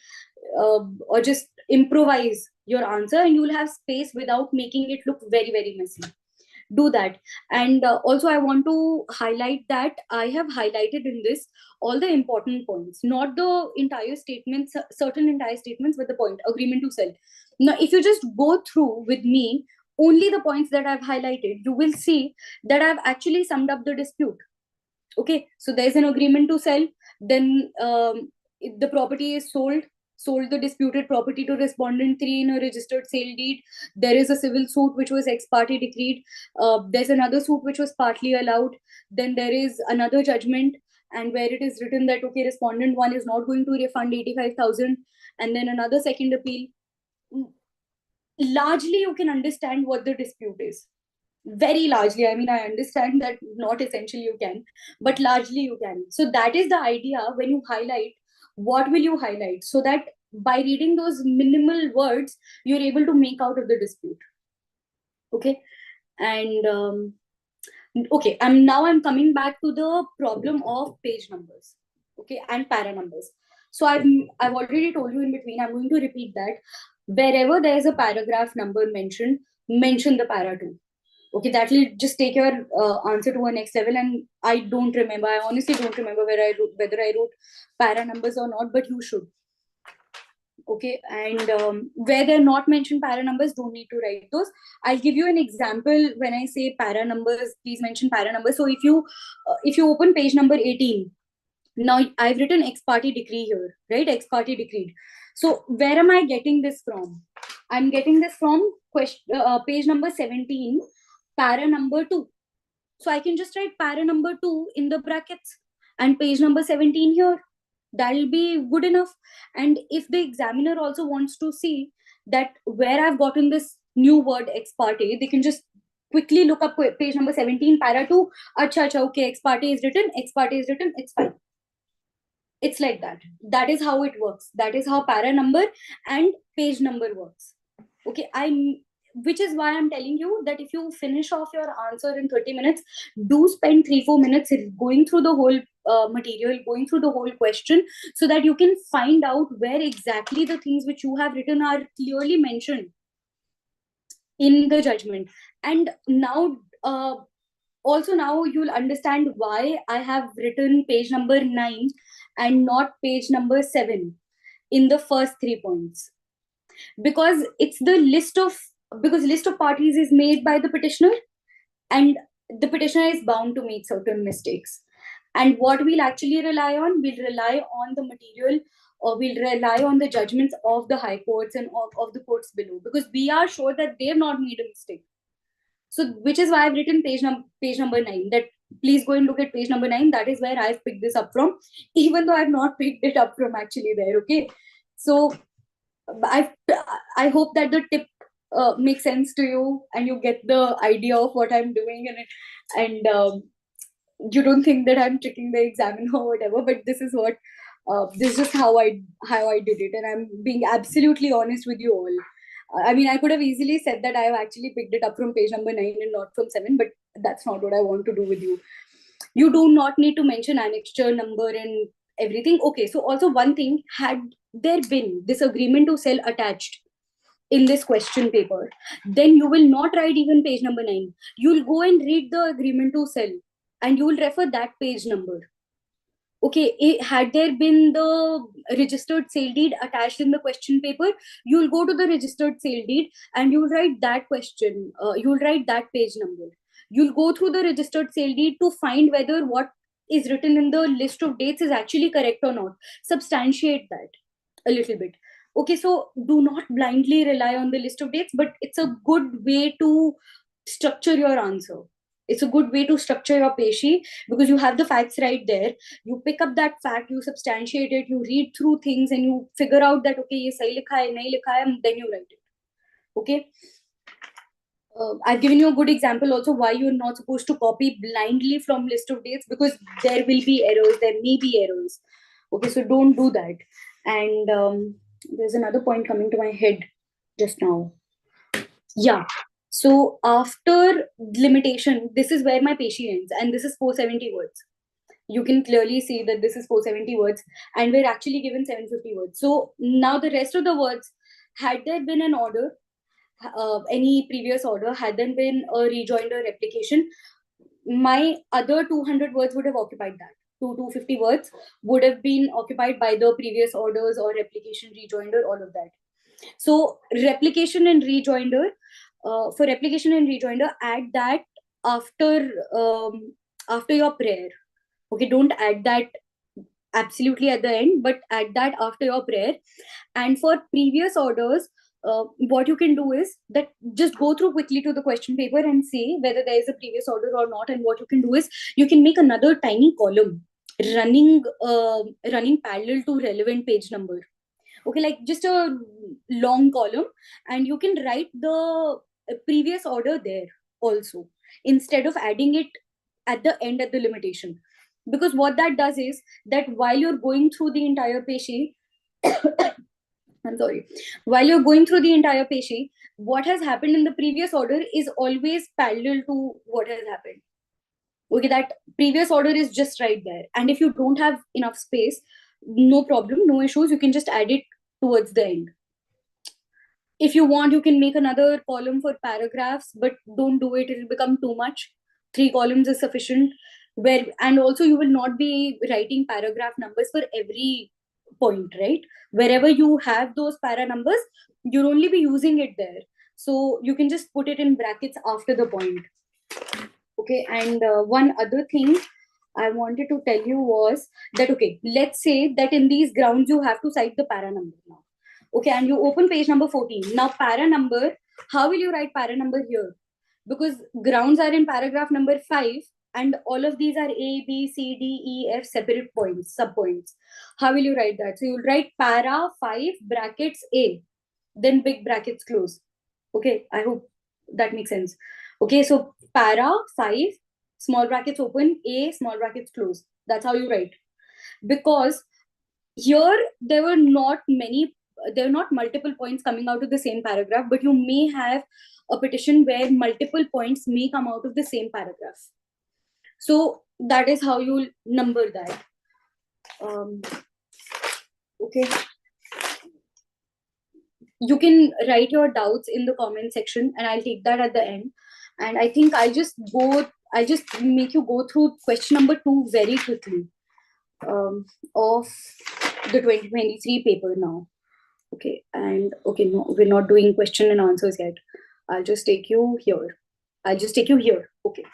or just improvise your answer, and you will have space without making it look very, very messy. Do that. And also I want to highlight that I have highlighted in this all the important points, not the entire statements, certain entire statements, but the point, agreement to sell. Now, if you just go through with me only the points that I've highlighted, you will see that I've actually summed up the dispute. Okay, so there's an agreement to sell, then the property is sold the disputed property to respondent 3 in a registered sale deed. There is a civil suit which was ex parte decreed. There's another suit which was partly allowed. Then there is another judgment, and where it is written that, okay, respondent 1 is not going to refund 85,000, and then another second appeal. Largely, you can understand what the dispute is. Very largely, I mean, I understand that not essentially you can, but largely you can. So that is the idea. When you highlight, what will you highlight, so that by reading those minimal words you're able to make out of the dispute. Okay. And okay, I'm coming back to the problem of page numbers, okay, and para numbers. So I've already told you in between, I'm going to repeat that wherever there is a paragraph number mentioned, mention the para 2. Okay, that will just take your answer to a next level. And I don't remember, I honestly don't remember whether I wrote para numbers or not, but you should. Okay, and where they're not mentioned para numbers, don't need to write those. I'll give you an example. When I say para numbers, please mention para numbers. So if you open page number 18, now I've written ex parte decree here, right? Ex parte decreed. So where am I getting this from? I'm getting this from page number 17, para number 2. So I can just write para number 2 in the brackets and page number 17 here. That'll be good enough. And if the examiner also wants to see that where I've gotten this new word ex parte, they can just quickly look up page number 17, para 2. Acha, okay, ex parte is written, it's fine. It's like that. That is how it works. That is how para number and page number works. Okay, which is why I'm telling you that if you finish off your answer in 30 minutes, do spend 3-4 minutes going through the whole material, going through the whole question, so that you can find out where exactly the things which you have written are clearly mentioned in the judgment. And now also now you'll understand why I have written page number 9 and not page number 7 in the first 3 points. Because list of parties is made by the petitioner, and the petitioner is bound to make certain mistakes. And what we'll actually rely on, we'll rely on the material, or we'll rely on the judgments of the high courts and of the courts below, because we are sure that they have not made a mistake. So which is why I've written page number 9, that please go and look at page number 9. That is where I've picked this up from, even though I've not picked it up from actually there. Okay, so I hope that the tip makes sense to you, and you get the idea of what I'm doing, and you don't think that I'm tricking the examiner or whatever. But this is just how I did it, and I'm being absolutely honest with you all. I mean, I could have easily said that I have actually picked it up from page number 9 and not from 7, but that's not what I want to do with you. You do not need to mention annexure number and everything. Okay, so also one thing, had there been this agreement to sell attached in this question paper, then you will not write even page number 9. You'll go and read the agreement to sell, and you will refer that page number. Okay, had there been the registered sale deed attached in the question paper, you'll go to the registered sale deed and you'll write that question, you'll write that page number. You'll go through the registered sale deed to find whether what is written in the list of dates is actually correct or not. Substantiate that a little bit. Okay, so do not blindly rely on the list of dates, but it's a good way to structure your answer. It's a good way to structure your peshi, because you have the facts right there. You pick up that fact, you substantiate it, you read through things, and you figure out that, okay, ye sahi likha hai, nahi likha hai, and then you write it. Okay. I've given you a good example also why you're not supposed to copy blindly from list of dates, because there will be errors, there may be errors. Okay, so don't do that. And there's another point coming to my head just now. Yeah. So after limitation, this is where my peshi ends, and this is 470 words. You can clearly see that this is 470 words, and we're actually given 750 words. So now the rest of the words had there been an order, any previous order, had there been a rejoinder replication, my other 200 words would have occupied that. 250 words would have been occupied by the previous orders or replication, rejoinder, all of that. So replication and rejoinder, for replication and rejoinder, add that after your prayer. Okay, don't add that absolutely at the end, but add that after your prayer. And for previous orders, what you can do is that just go through quickly to the question paper and see whether there is a previous order or not. And what you can do is you can make another tiny column running parallel to relevant page number. Okay, like just a long column, and you can write the previous order there also, instead of adding it at the end at the limitation. Because what that does is that while you're going through the entire peshi, I'm sorry, while you're going through the entire peshi, what has happened in the previous order is always parallel to what has happened. Okay, that previous order is just right there. And if you don't have enough space, no problem, no issues, you can just add it towards the end. If you want, you can make another column for paragraphs, but don't do it, it will become too much. 3 columns is sufficient. And also you will not be writing paragraph numbers for every point, right? Wherever you have those para numbers, you'll only be using it there. So you can just put it in brackets after the point. Okay, and one other thing I wanted to tell you was that, okay, let's say that in these grounds you have to cite the para number now. Okay, and you open page number 14. Now para number, how will you write para number here? Because grounds are in paragraph number 5, and all of these are A, B, C, D, E, F separate points, sub-points. How will you write that? So you'll write para 5 brackets A, then big brackets close. Okay, I hope that makes sense. Okay, so para 5, small brackets open, A, small brackets close. That's how you write. Because here there were not multiple points coming out of the same paragraph, but you may have a petition where multiple points may come out of the same paragraph. So that is how you'll number that. Okay. You can write your doubts in the comment section, and I'll take that at the end. And I think I just make you go through question number 2 very quickly of the 2023 paper now. Okay, and okay, no, we're not doing question and answers yet. I'll just take you here. Okay.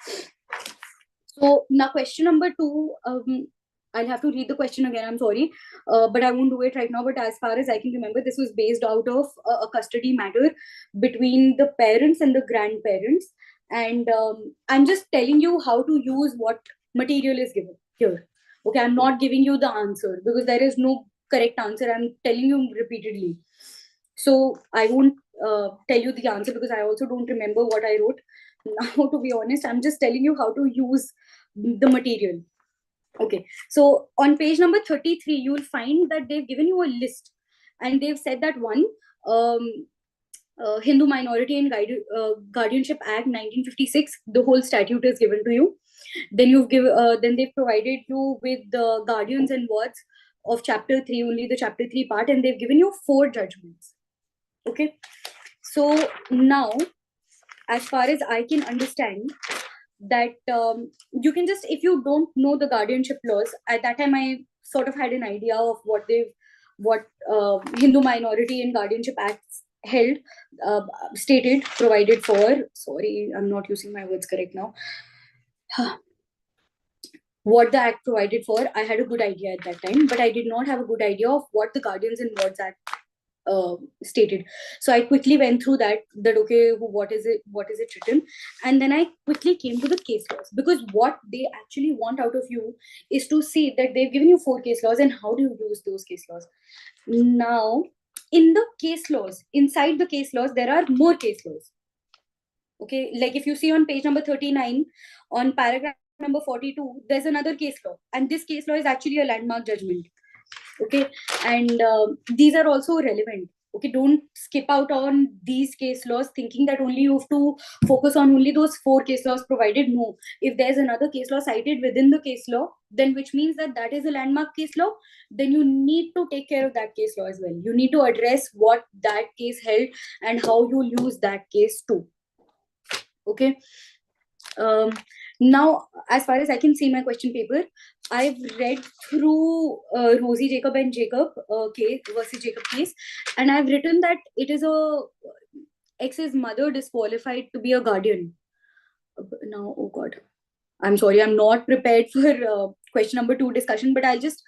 So now question number 2, I'll have to read the question again, I'm sorry, but I won't do it right now. But as far as I can remember, this was based out of a custody matter between the parents and the grandparents. And I'm just telling you how to use what material is given here. Okay, I'm not giving you the answer because there is no correct answer. I'm telling you repeatedly. So I won't tell you the answer because I also don't remember what I wrote. Now, to be honest, I'm just telling you how to use the material. Okay, so on page number 33, you will find that they've given you a list, and they've said that one, Hindu Minority and Guardianship Act 1956, the whole statute is given to you. Then then they've provided you with the guardians and wards of chapter 3, only the chapter 3 part, and they've given you 4 judgments. Okay, so now, as far as I can understand, that you can just, if you don't know the guardianship laws, at that time I sort of had an idea of what Hindu Minority and Guardianship Acts held, stated, provided for. Sorry, I'm not using my words correct now. What the act provided for, I had a good idea at that time, but I did not have a good idea of what the Guardians and Wards Act stated. So I quickly went through that okay, what is it written, and then I quickly came to the case laws, because what they actually want out of you is to see that they've given you 4 case laws and how do you use those case laws. Now, in the case laws, inside the case laws, there are more case laws. Okay, like if you see on page number 39, on paragraph number 42, there's another case law, and this case law is actually a landmark judgment. Okay, and these are also relevant. Okay, don't skip out on these case laws thinking that only you have to focus on only those 4 case laws provided. No, if there's another case law cited within the case law, then which means that that is a landmark case law, then you need to take care of that case law as well. You need to address what that case held and how you use that case too. Okay. Now, as far as I can see my question paper, I've read through Rosie Jacob and Jacob case versus Jacob case, and I've written that it is a X's mother disqualified to be a guardian. Now, oh God, I'm sorry, I'm not prepared for question number 2 discussion, but I'll just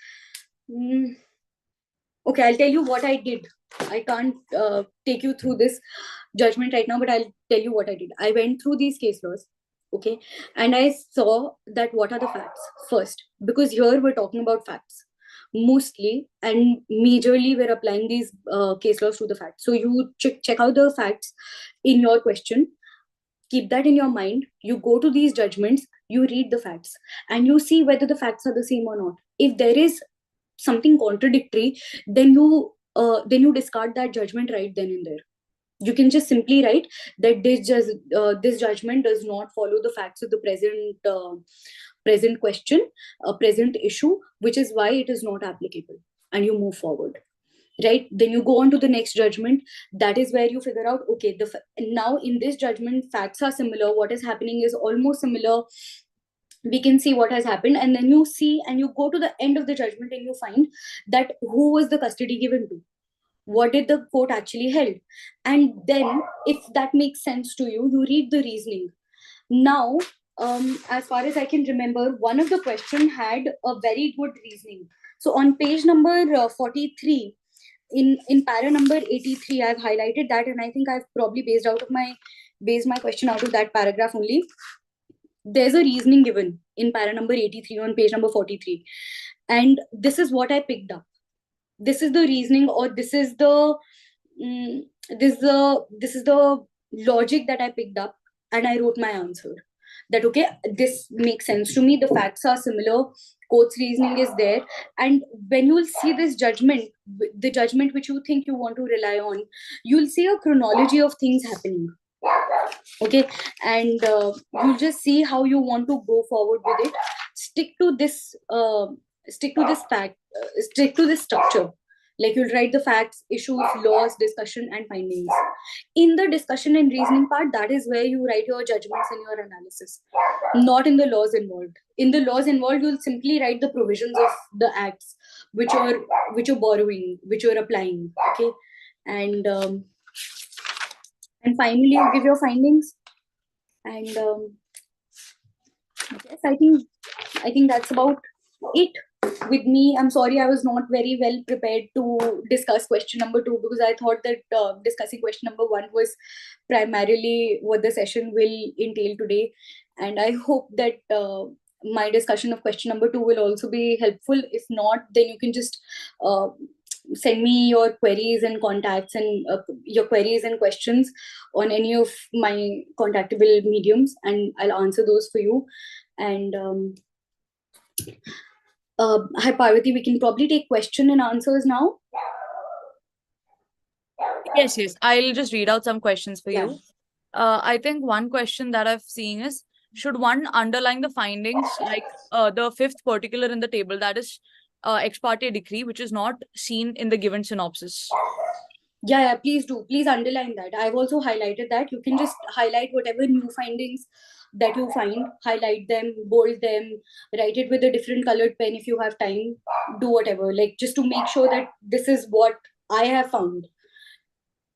okay, I'll tell you what I did. I can't take you through this judgment right now, but I'll tell you what I did. I went through these case laws, okay, and I saw that what are the facts first, because here we're talking about facts mostly, and majorly we're applying these case laws to the facts. So you check out the facts in your question, keep that in your mind, you go to these judgments, you read the facts, and you see whether the facts are the same or not. If there is something contradictory, then you discard that judgment right then and there. You can just simply write that this judgment does not follow the facts of the present question, present issue, which is why it is not applicable, and you move forward. Right, then you go on to the next judgment. That is where you figure out, okay, now in this judgment facts are similar, what is happening is almost similar, we can see what has happened, and then you see and you go to the end of the judgment and you find that who was the custody given to, what did the court actually held, and then if that makes sense to you, you read the reasoning. Now, as far as I can remember, one of the question had a very good reasoning. So on page number 43, in para number 83, I've highlighted that, and I think I've probably based my question out of that paragraph only. There's a reasoning given in para number 83 on page number 43, and this is what I picked up. This is the reasoning, or this is the logic that I picked up, and I wrote my answer. That okay, this makes sense to me. The facts are similar. Court's reasoning is there, and when you will see this judgment, the judgment which you think you want to rely on, you'll see a chronology of things happening. Okay, and you'll just see how you want to go forward with it. Stick to this fact. Stick to this structure. Like you'll write the facts, issues, laws, discussion, and findings. In the discussion and reasoning part, that is where you write your judgments and your analysis, not in the laws involved. In the laws involved, you'll simply write the provisions of the acts which you're borrowing, which you're applying. Okay, and finally you give your findings, and yes, I think that's about it with me. I'm sorry, I was not very well prepared to discuss question number 2, because I thought that discussing question number 1 was primarily what the session will entail today, and I hope that my discussion of question number 2 will also be helpful. If not, then you can just send me your queries and contacts, and your queries and questions on any of my contactable mediums, and I'll answer those for you. And hi Parvati, we can probably take question and answers now. Yes, I'll just read out some questions for Yeah. you. I think one question that I've seen is, should one underline the findings, like the 5th particular in the table, that is ex parte decree, which is not seen in the given synopsis? Yeah, please do. Please underline that. I've also highlighted that. You can just highlight whatever new findings that you find, highlight them, bold them, write it with a different colored pen if you have time, do whatever, like just to make sure that this is what I have found.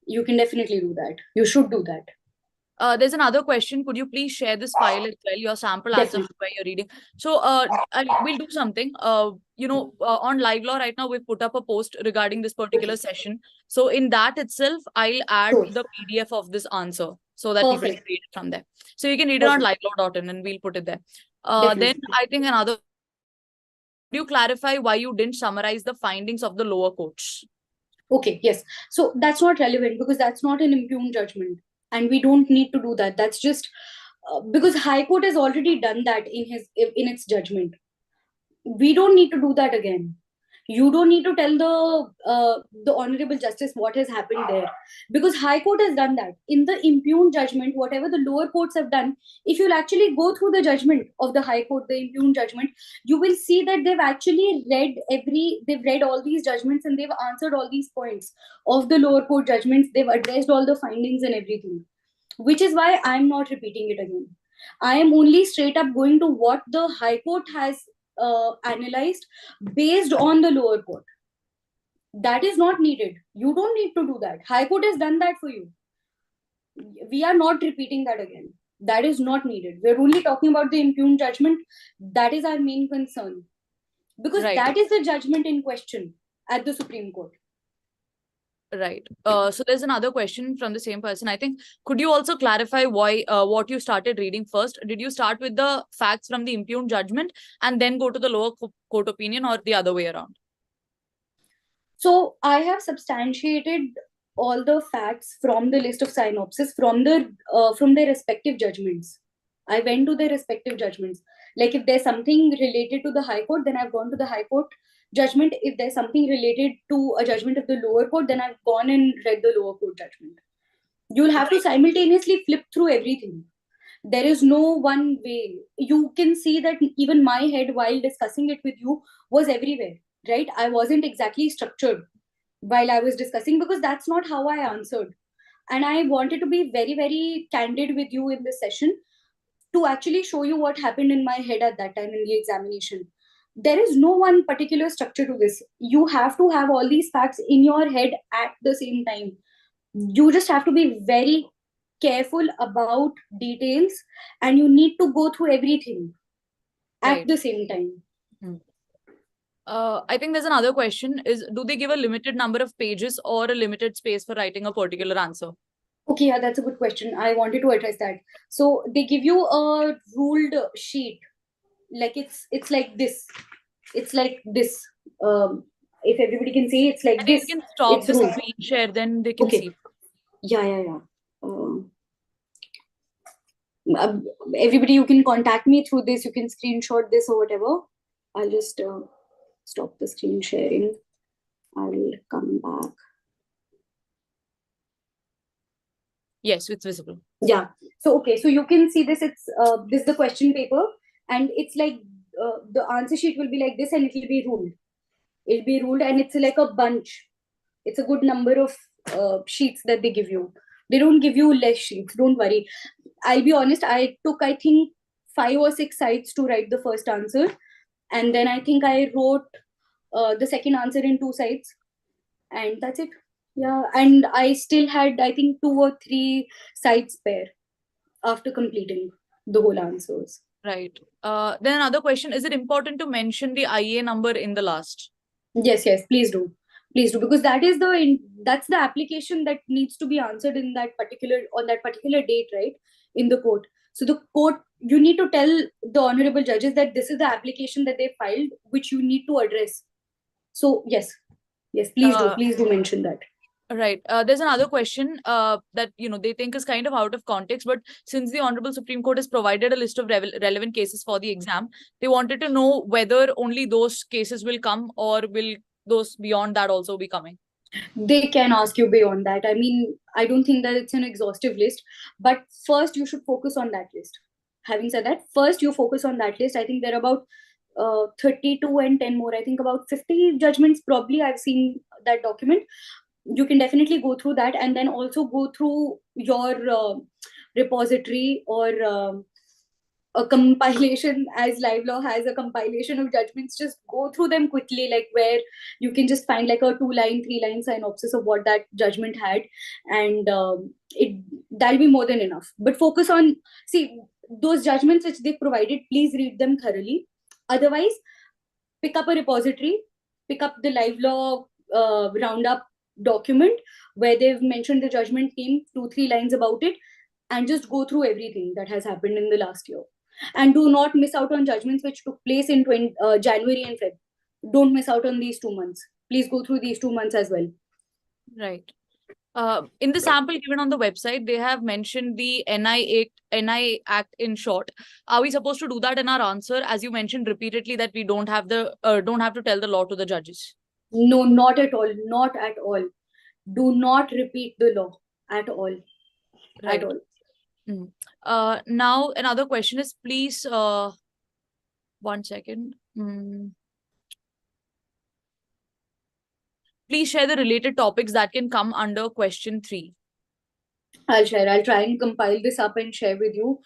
You can definitely do that. You should do that. There's another question. Could you please share this file as well, your sample answer where you're reading? So we'll do something. On LiveLaw right now, we've put up a post regarding this particular session. So in that itself, I'll add the PDF of this answer so that people can read it from there. So you can read it on livelaw.in and we'll put it there. Then I think another, could you clarify why you didn't summarize the findings of the lower courts? Okay, yes. So that's not relevant because that's not an impugned judgment. And we don't need to do that. That's just because High Court has already done that in its judgment. We don't need to do that again. You don't need to tell the honorable justice what has happened there, because High Court has done that. In the impugned judgment, whatever the lower courts have done, if you'll actually go through the judgment of the High Court, the impugned judgment, you will see that they've actually they've read all these judgments and they've answered all these points of the lower court judgments. They've addressed all the findings and everything, which is why I'm not repeating it again. I am only straight up going to what the High Court has analyzed based on the lower court. That is not needed. You don't need to do that. High Court has done that for you. We are not repeating that again. That is not needed. We're only talking about the impugned judgment. That is our main concern, because that is the judgment in question at the Supreme Court. Right. So there's another question from the same person. I think, could you also clarify why what you started reading first? Did you start with the facts from the impugned judgment and then go to the lower court opinion, or the other way around? So I have substantiated all the facts from the list of synopsis from their respective judgments. I went to their respective judgments. Like if there's something related to the High Court, then I've gone to the High Court judgment. If there's something related to a judgment of the lower court, then I've gone and read the lower court judgment. You'll have to simultaneously flip through everything. There is no one way. You can see that even my head while discussing it with you was everywhere, right? I wasn't exactly structured while I was discussing, because that's not how I answered. And I wanted to be very, very candid with you in this session to actually show you what happened in my head at that time in the examination. There is no one particular structure to this. You have to have all these facts in your head at the same time. You just have to be very careful about details, and you need to go through everything at the same time. I think there's another question is, do they give a limited number of pages or a limited space for writing a particular answer? Okay, yeah, that's a good question. I wanted to address that. So they give you a ruled sheet. Like it's like this. It's like this. If everybody can see, it's like this. You can stop it's the ruled. screen share, then they can see. Yeah. Everybody, you can contact me through this. You can screenshot this or whatever. I'll just stop the screen sharing. I'll come back. Yes, it's visible. Yeah. So, okay. So you can see this. It's this is the question paper, and it's like the answer sheet will be like this, and it will be ruled. It'll be ruled, and it's like a bunch. It's a good number of sheets that they give you. They don't give you less sheets. Don't worry. I'll be honest. I took, I think, 5 or 6 sides to write the first answer, and then I think I wrote the second answer in 2 sides, and that's it. Yeah, and I still had, I think, 2 or 3 sides spare after completing the whole answers. Right. Then another question, is it important to mention the IA number in the last? Yes, please do. Please do, because that's the application that needs to be answered in that on that particular date, right? In the court. So the court, you need to tell the honorable judges that this is the application that they filed, which you need to address. So yes, please do mention that. Right. There's another question that, they think is kind of out of context, but since the Honorable Supreme Court has provided a list of relevant cases for the exam, they wanted to know whether only those cases will come, or will those beyond that also be coming? They can ask you beyond that. I mean, I don't think that it's an exhaustive list, but first you should focus on that list. Having said that, first you focus on that list. I think there are about 32 and 10 more. I think about 50 judgments probably. I've seen that document. You can definitely go through that, and then also go through your repository or a compilation, as LiveLaw has a compilation of judgments. Just go through them quickly, like where you can just find like a 2-line, 3-line synopsis of what that judgment had, and that'll be more than enough. But focus on, see, those judgments which they've provided, please read them thoroughly. Otherwise, pick up a repository, pick up the LiveLaw roundup document where they've mentioned the judgment name, 2-3 lines about it, and just go through everything that has happened in the last year. And do not miss out on judgments which took place in January and Feb. Don't miss out on these 2 months. Please go through these 2 months as well. Right. In the sample given on the website, they have mentioned the NI Act in short. Are we supposed to do that in our answer? As you mentioned repeatedly that we don't have to tell the law to the judges. No, not at all. Not at all. Do not repeat the law at all. Right. At all. Now another question is, please, 1 second. Please share the related topics that can come under question 3. I'll share. I'll try and compile this up and share with you.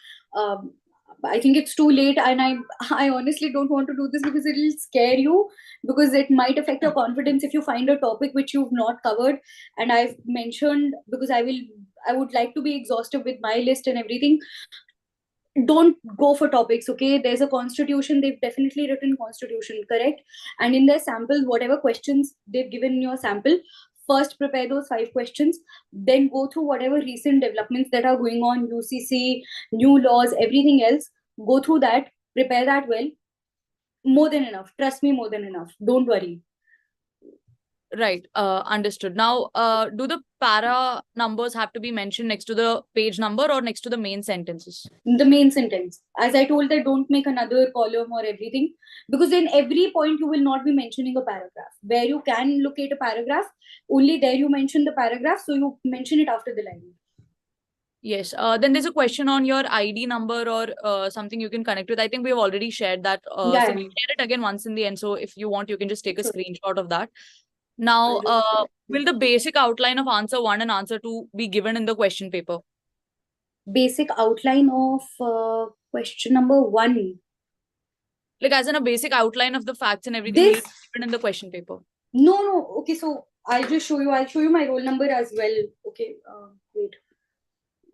I think it's too late, and I honestly don't want to do this because it'll scare you, because it might affect your confidence if you find a topic which you've not covered. And I've mentioned, because I would like to be exhaustive with my list and everything. Don't go for topics, okay? There's a constitution. They've definitely written constitution, correct? And in their sample, whatever questions they've given in your sample, first prepare those 5 questions, then go through whatever recent developments that are going on, UCC, new laws, everything else. Go through that, prepare that well. More than enough. Trust me, more than enough. Don't worry. Right. Understood. Now, do the para numbers have to be mentioned next to the page number or next to the main sentences? The main sentence. As I told, that don't make another column or everything, because in every point you will not be mentioning a paragraph. Where you can locate a paragraph, only there you mention the paragraph, so you mention it after the line. Yes. Then there's a question on your ID number or something you can connect with. I think we've already shared that. So we'll share it again once in the end. So if you want, you can just take a screenshot of that. Now, will the basic outline of answer 1 and answer 2 be given in the question paper? Basic outline of question number 1. Like as in a basic outline of the facts and everything given in the question paper. No. Okay, so I'll just show you. I'll show you my roll number as well. Okay, wait.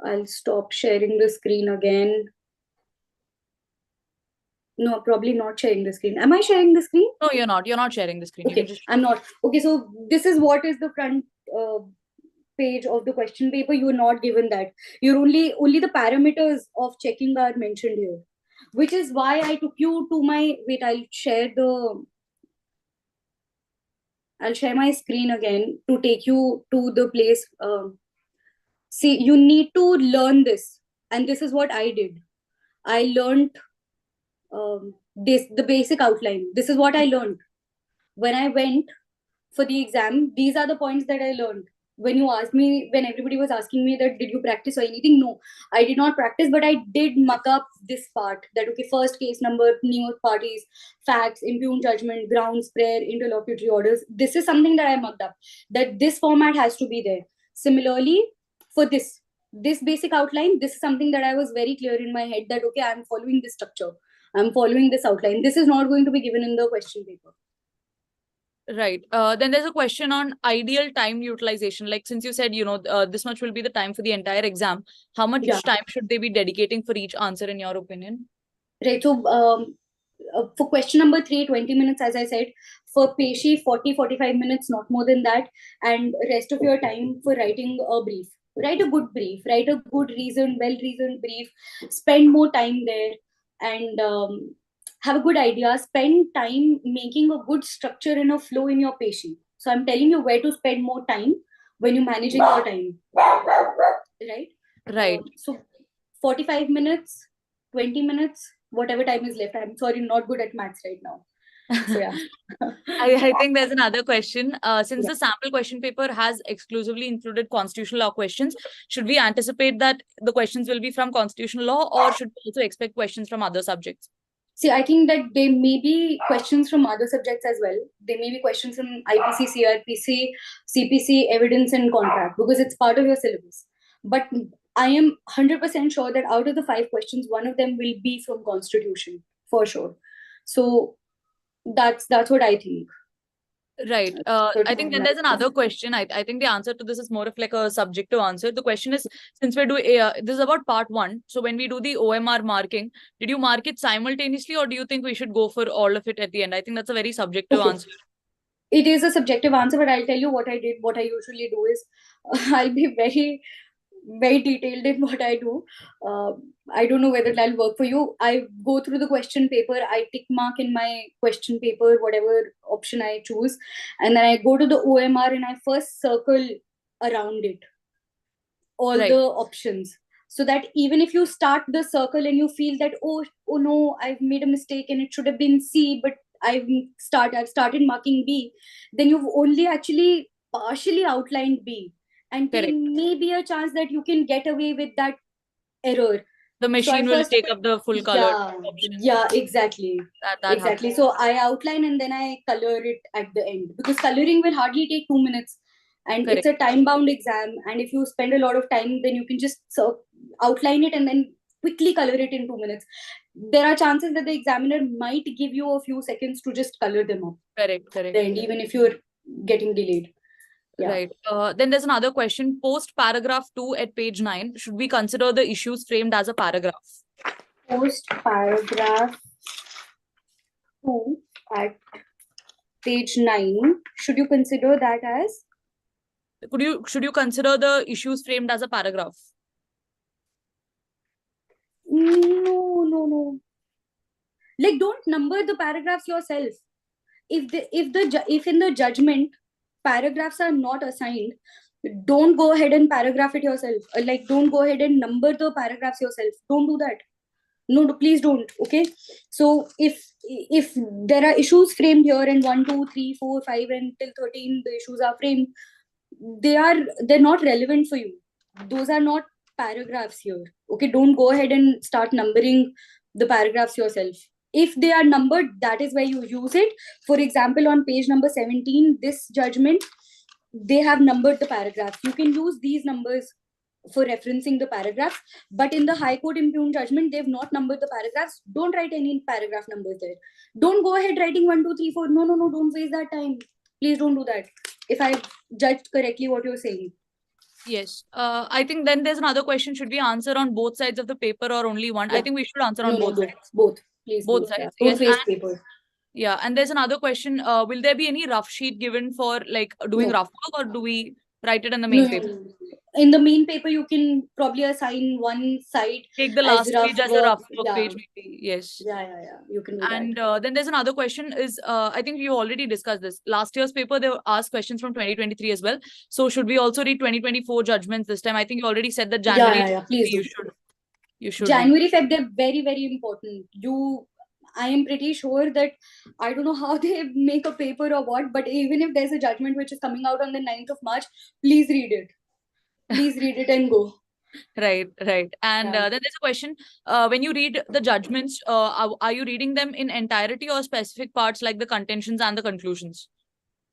I'll stop sharing the screen again. No, probably not sharing the screen. Am I sharing the screen? No, you're not. You're not sharing the screen. Okay, I'm not. Okay, so this is what is the front page of the question paper. You're not given that. You're only the parameters of checking are mentioned here, which is why I took you to my. Wait, I'll share my screen again to take you to the place. See, you need to learn this, and this is what I did. I learned the basic outline. This is what I learned when I went for the exam. These are the points that I learned. When you asked me, when everybody was asking me that did you practice or anything, no, I did not practice, but I did muck up this part, that okay, first case number, new parties, facts, impugned judgment, grounds, prayer, interlocutory orders. This is something that I mucked up, that this format has to be there. Similarly, for this basic outline, this is something that I was very clear in my head that okay, I'm following this structure, I'm following this outline. This is not going to be given in the question paper. Right. Then there's a question on ideal time utilization. Like since you said, this much will be the time for the entire exam, how much time should they be dedicating for each answer in your opinion? Right. So for question number 3, 20 minutes, as I said. For Peshi, 40-45 minutes, not more than that. And rest of your time for writing a brief. Write a good brief. Write a good well-reasoned brief. Spend more time there and have a good idea. Spend time making a good structure and a flow in your Peshi. So I'm telling you where to spend more time when you're managing your time. Right? Right. So 45 minutes, 20 minutes, whatever time is left. I'm sorry, not good at maths right now. So yeah. I think there's another question. Since the sample question paper has exclusively included constitutional law questions, should we anticipate that the questions will be from constitutional law, or should we also expect questions from other subjects? See, I think that there may be questions from other subjects as well. There may be questions from IPC, CRPC, CPC, evidence and contract, because it's part of your syllabus. But I am 100% sure that out of the 5 questions, one of them will be from constitution, for sure. So that's what I think. Right. I think then there's another question. I think the answer to this is more of like a subjective answer. The question is, since we're doing this is about part 1. So when we do the OMR marking, did you mark it simultaneously, or do you think we should go for all of it at the end? I think that's a very subjective answer. It is a subjective answer, but I'll tell you what I did. What I usually do is I'll be very, very detailed in what I do. I don't know whether that'll work for you. I go through the question paper, I tick mark in my question paper whatever option I choose, and then I go to the OMR and I first circle around it, all Right. the options, so that even if you start the circle and you feel that, oh no, I've made a mistake and it should have been C, but I've started marking B, then you've only actually partially outlined B, and there Correct. may be a chance that you can get away with that error. The So I machine will first, take up the full colored option. yeah, exactly. That Exactly. happens. So I outline and then I color it at the end, because coloring will hardly take 2 minutes, and Correct. it's a time bound exam. And if you spend a lot of time, then you can just outline it and then quickly color it in 2 minutes. There are chances that the examiner might give you a few seconds to just color them up. Correct. Correct. Then even if you're getting delayed. Yeah. Right. Then there's another question. Post paragraph 2 at page 9. Should we consider the issues framed as a paragraph? Post paragraph 2 at page 9. Should you consider that as? Should you consider the issues framed as a paragraph? No. Like, don't number the paragraphs yourself. If in the judgment paragraphs are not assigned, don't go ahead and paragraph it yourself. Like, don't go ahead and number the paragraphs yourself. Don't do that. No, please don't. Okay. So if there are issues framed here, and 1, 2, 3, 4, 5 and till 13 the issues are framed, they're not relevant for you. Those are not paragraphs here. Okay, don't go ahead and start numbering the paragraphs yourself. If they are numbered, that is where you use it. For example, on page number 17, this judgment, they have numbered the paragraphs. You can use these numbers for referencing the paragraphs, but in the High Court impugned judgment, they've not numbered the paragraphs. Don't write any paragraph numbers there. Don't go ahead writing 1, 2, 3, 4. No, don't waste that time. Please don't do that. If I've judged correctly what you're saying. Yes. I think then there's another question. Should we answer on both sides of the paper or only one? Yeah. I think we should answer on both sides. Both. Please. Both sides. Yeah. Don't Yes. waste paper. Yeah. And there's another question. Will there be any rough sheet given for like doing rough work, or do we write it in the main paper? No. In the main paper, you can probably assign one side. Take the last page as a rough work yeah. page, maybe. Yes. Yeah. You can do and that. Then there's another question is, I think we already discussed this. Last year's paper, they were asked questions from 2023 as well. So should we also read 2024 judgments this time? I think you already said that January. Yeah. Please do. You should. January, Feb, they're very, very important. I am pretty sure that, I don't know how they make a paper or what, but even if there's a judgment which is coming out on the 9th of March, please read it. Please read it and go. Right. And then there's a question. When you read the judgments, are you reading them in entirety or specific parts like the contentions and the conclusions?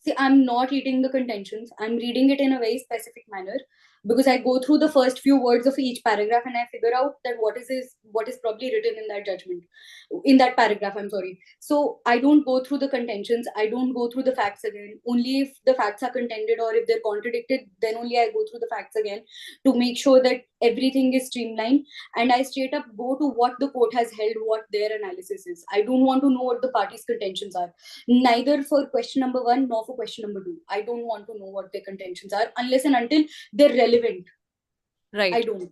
See, I'm not reading the contentions. I'm reading it in a very specific manner, because I go through the first few words of each paragraph and I figure out that what is probably written in that judgment, in that paragraph, I'm sorry. So I don't go through the contentions. I don't go through the facts again. Only if the facts are contended or if they're contradicted, then only I go through the facts again to make sure that everything is streamlined. And I straight up go to what the court has held, what their analysis is. I don't want to know what the parties' contentions are. Neither for question number 1 nor for question number 2. I don't want to know what their contentions are unless and until they're relevant. Right. I don't.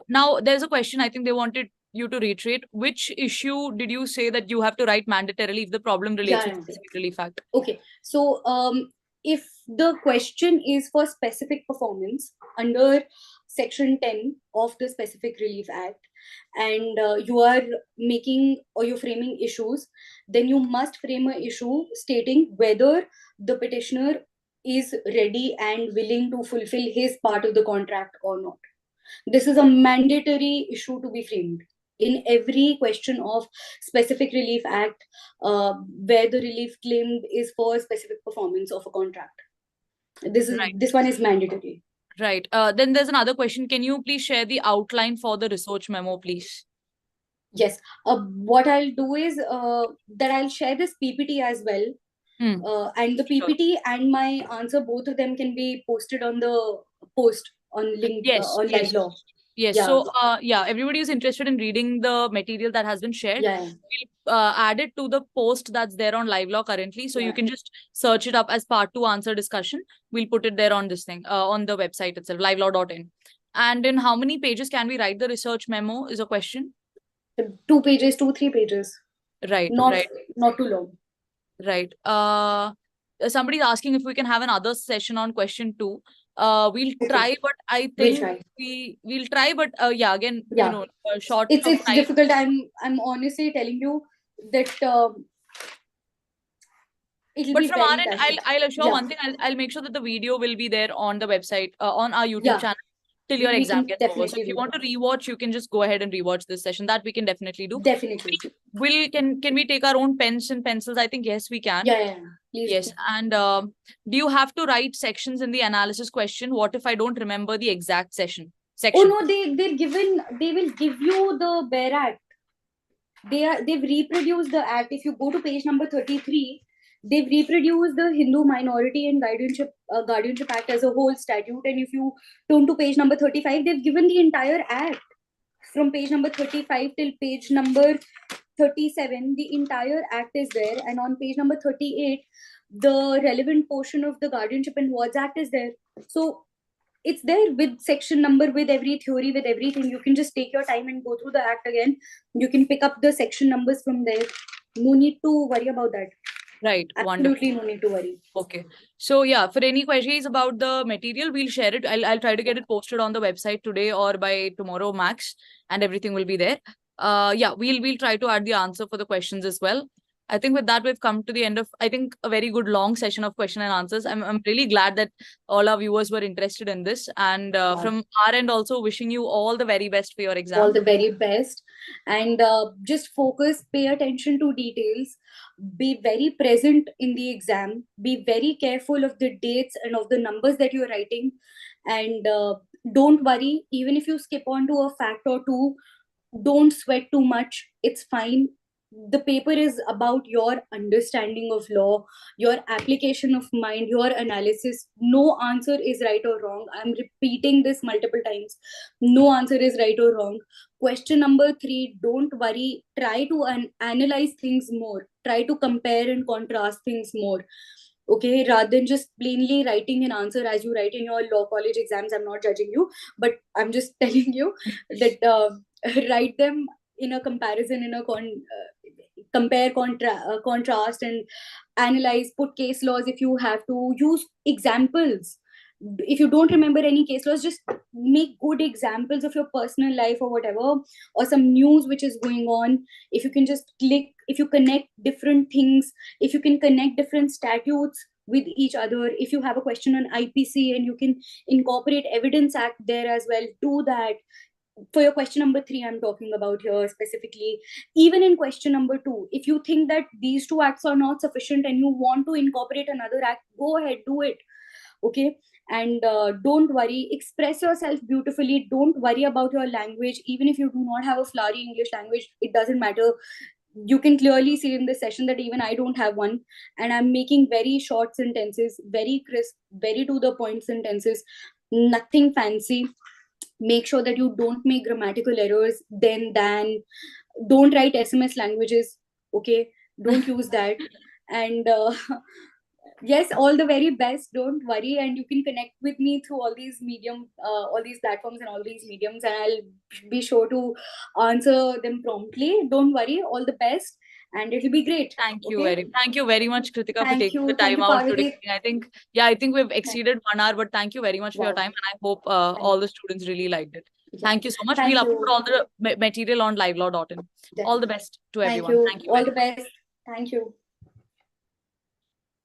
Now there's a question. I think they wanted you to reiterate. Which issue did you say that you have to write mandatorily if the problem relates to specific relief act? Okay. So if the question is for specific performance under section 10 of the Specific Relief Act, and you are making or you're framing issues, then you must frame an issue stating whether the petitioner is ready and willing to fulfill his part of the contract or not. This is a mandatory issue to be framed in every question of Specific Relief Act, where the relief claimed is for specific performance of a contract. This one is mandatory. Right. Then there's another question. Can you please share the outline for the research memo, please? Yes. What I'll do is that I'll share this PPT as well. And the PPT and my answer, both of them can be posted on the post on link on LiveLaw. Yes. Yeah. So, everybody who's interested in reading the material that has been shared, we'll add it to the post that's there on LiveLaw currently. So you can just search it up as part 2 answer discussion. We'll put it there on this thing, on the website itself, livelaww.in. And in how many pages can we write the research memo is a question? 2 pages, 3 pages. Right. Not too long. Right. Somebody's asking if we can have another session on question 2. We'll Okay. try, but I We'll think try. we'll try, but yeah, again, Yeah. you know, short It's of time. difficult. I'm honestly telling you that it'll But be from very our end, tight. I'll assure Yeah. one thing. I'll make sure that the video will be there on the website, on our YouTube Yeah. channel till your We exam can gets over. So definitely if you do want that. to rewatch, you can just go ahead and rewatch this session. That we can definitely do. Definitely. Can we take our own pens and pencils? I think yes, we can. Yeah. Please. Yes. And do you have to write sections in the analysis question? What if I don't remember the exact section? Oh no, they will give you the bare act. They've reproduced the act. If you go to page number 33, they've reproduced the Hindu Minority and Guardianship Act as a whole statute. And if you turn to page number 35, they've given the entire act from page number 35 till page number 37. The entire act is there, and on page number 38, the relevant portion of the Guardianship and Wards Act is there. So it's there with section number, with every theory, with everything. You can just take your time and go through the act again. You can pick up the section numbers from there. No need to worry about that. Right. Absolutely Wonderful. no need to worry. Okay. So yeah, for any queries about the material, we'll share it. I'll try to get it posted on the website today or by tomorrow max, and everything will be there. Yeah, we'll try to add the answer for the questions as well. I think with that, we've come to the end of, I think, a very good long session of question and answers. I'm really glad that all our viewers were interested in this. And from our end also, wishing you all the very best for your exam. All the very best. And just focus, pay attention to details, be very present in the exam, be very careful of the dates and of the numbers that you're writing. And don't worry, even if you skip on to a fact or two, don't sweat too much. It's fine. The paper is about your understanding of law, your application of mind, your analysis. No answer is right or wrong. I'm repeating this multiple times. No answer is right or wrong. Question number 3, don't worry. Try to analyze things more. Try to compare and contrast things more. Okay, rather than just plainly writing an answer as you write in your law college exams. I'm not judging you, but I'm just telling you that write them in a comparison, in a compare, contrast, and analyze. Put case laws if you have to. Use examples. If you don't remember any case laws, just make good examples of your personal life or whatever, or some news which is going on. If you can just if you connect different things, if you can connect different statutes with each other, if you have a question on IPC and you can incorporate Evidence Act there as well, do that. For your question number 3, I'm talking about here specifically. Even in question number 2, if you think that these 2 acts are not sufficient and you want to incorporate another act, go ahead, do it. Okay. And don't worry, express yourself beautifully. Don't worry about your language. Even if you do not have a flowery English language, it doesn't matter. You can clearly see in this session that even I don't have one, and I'm making very short sentences, very crisp, very to the point sentences, nothing fancy. Make sure that you don't make grammatical errors. Then don't write SMS languages. Okay, don't use that. And yes, all the very best. Don't worry, and you can connect with me through all these all these platforms and all these mediums, and I'll be sure to answer them promptly. Don't worry. All the best, and it'll be great. Thank you very much, Kritika, for taking the Thank time you, out Parvati. today. I think we've exceeded 1 hour, but thank you very much for your time, and I hope all the students really liked it. Thank you so much. We'll upload all the material on livelawlaw.in. All the best to everyone. Thank you. All the best. Thank you.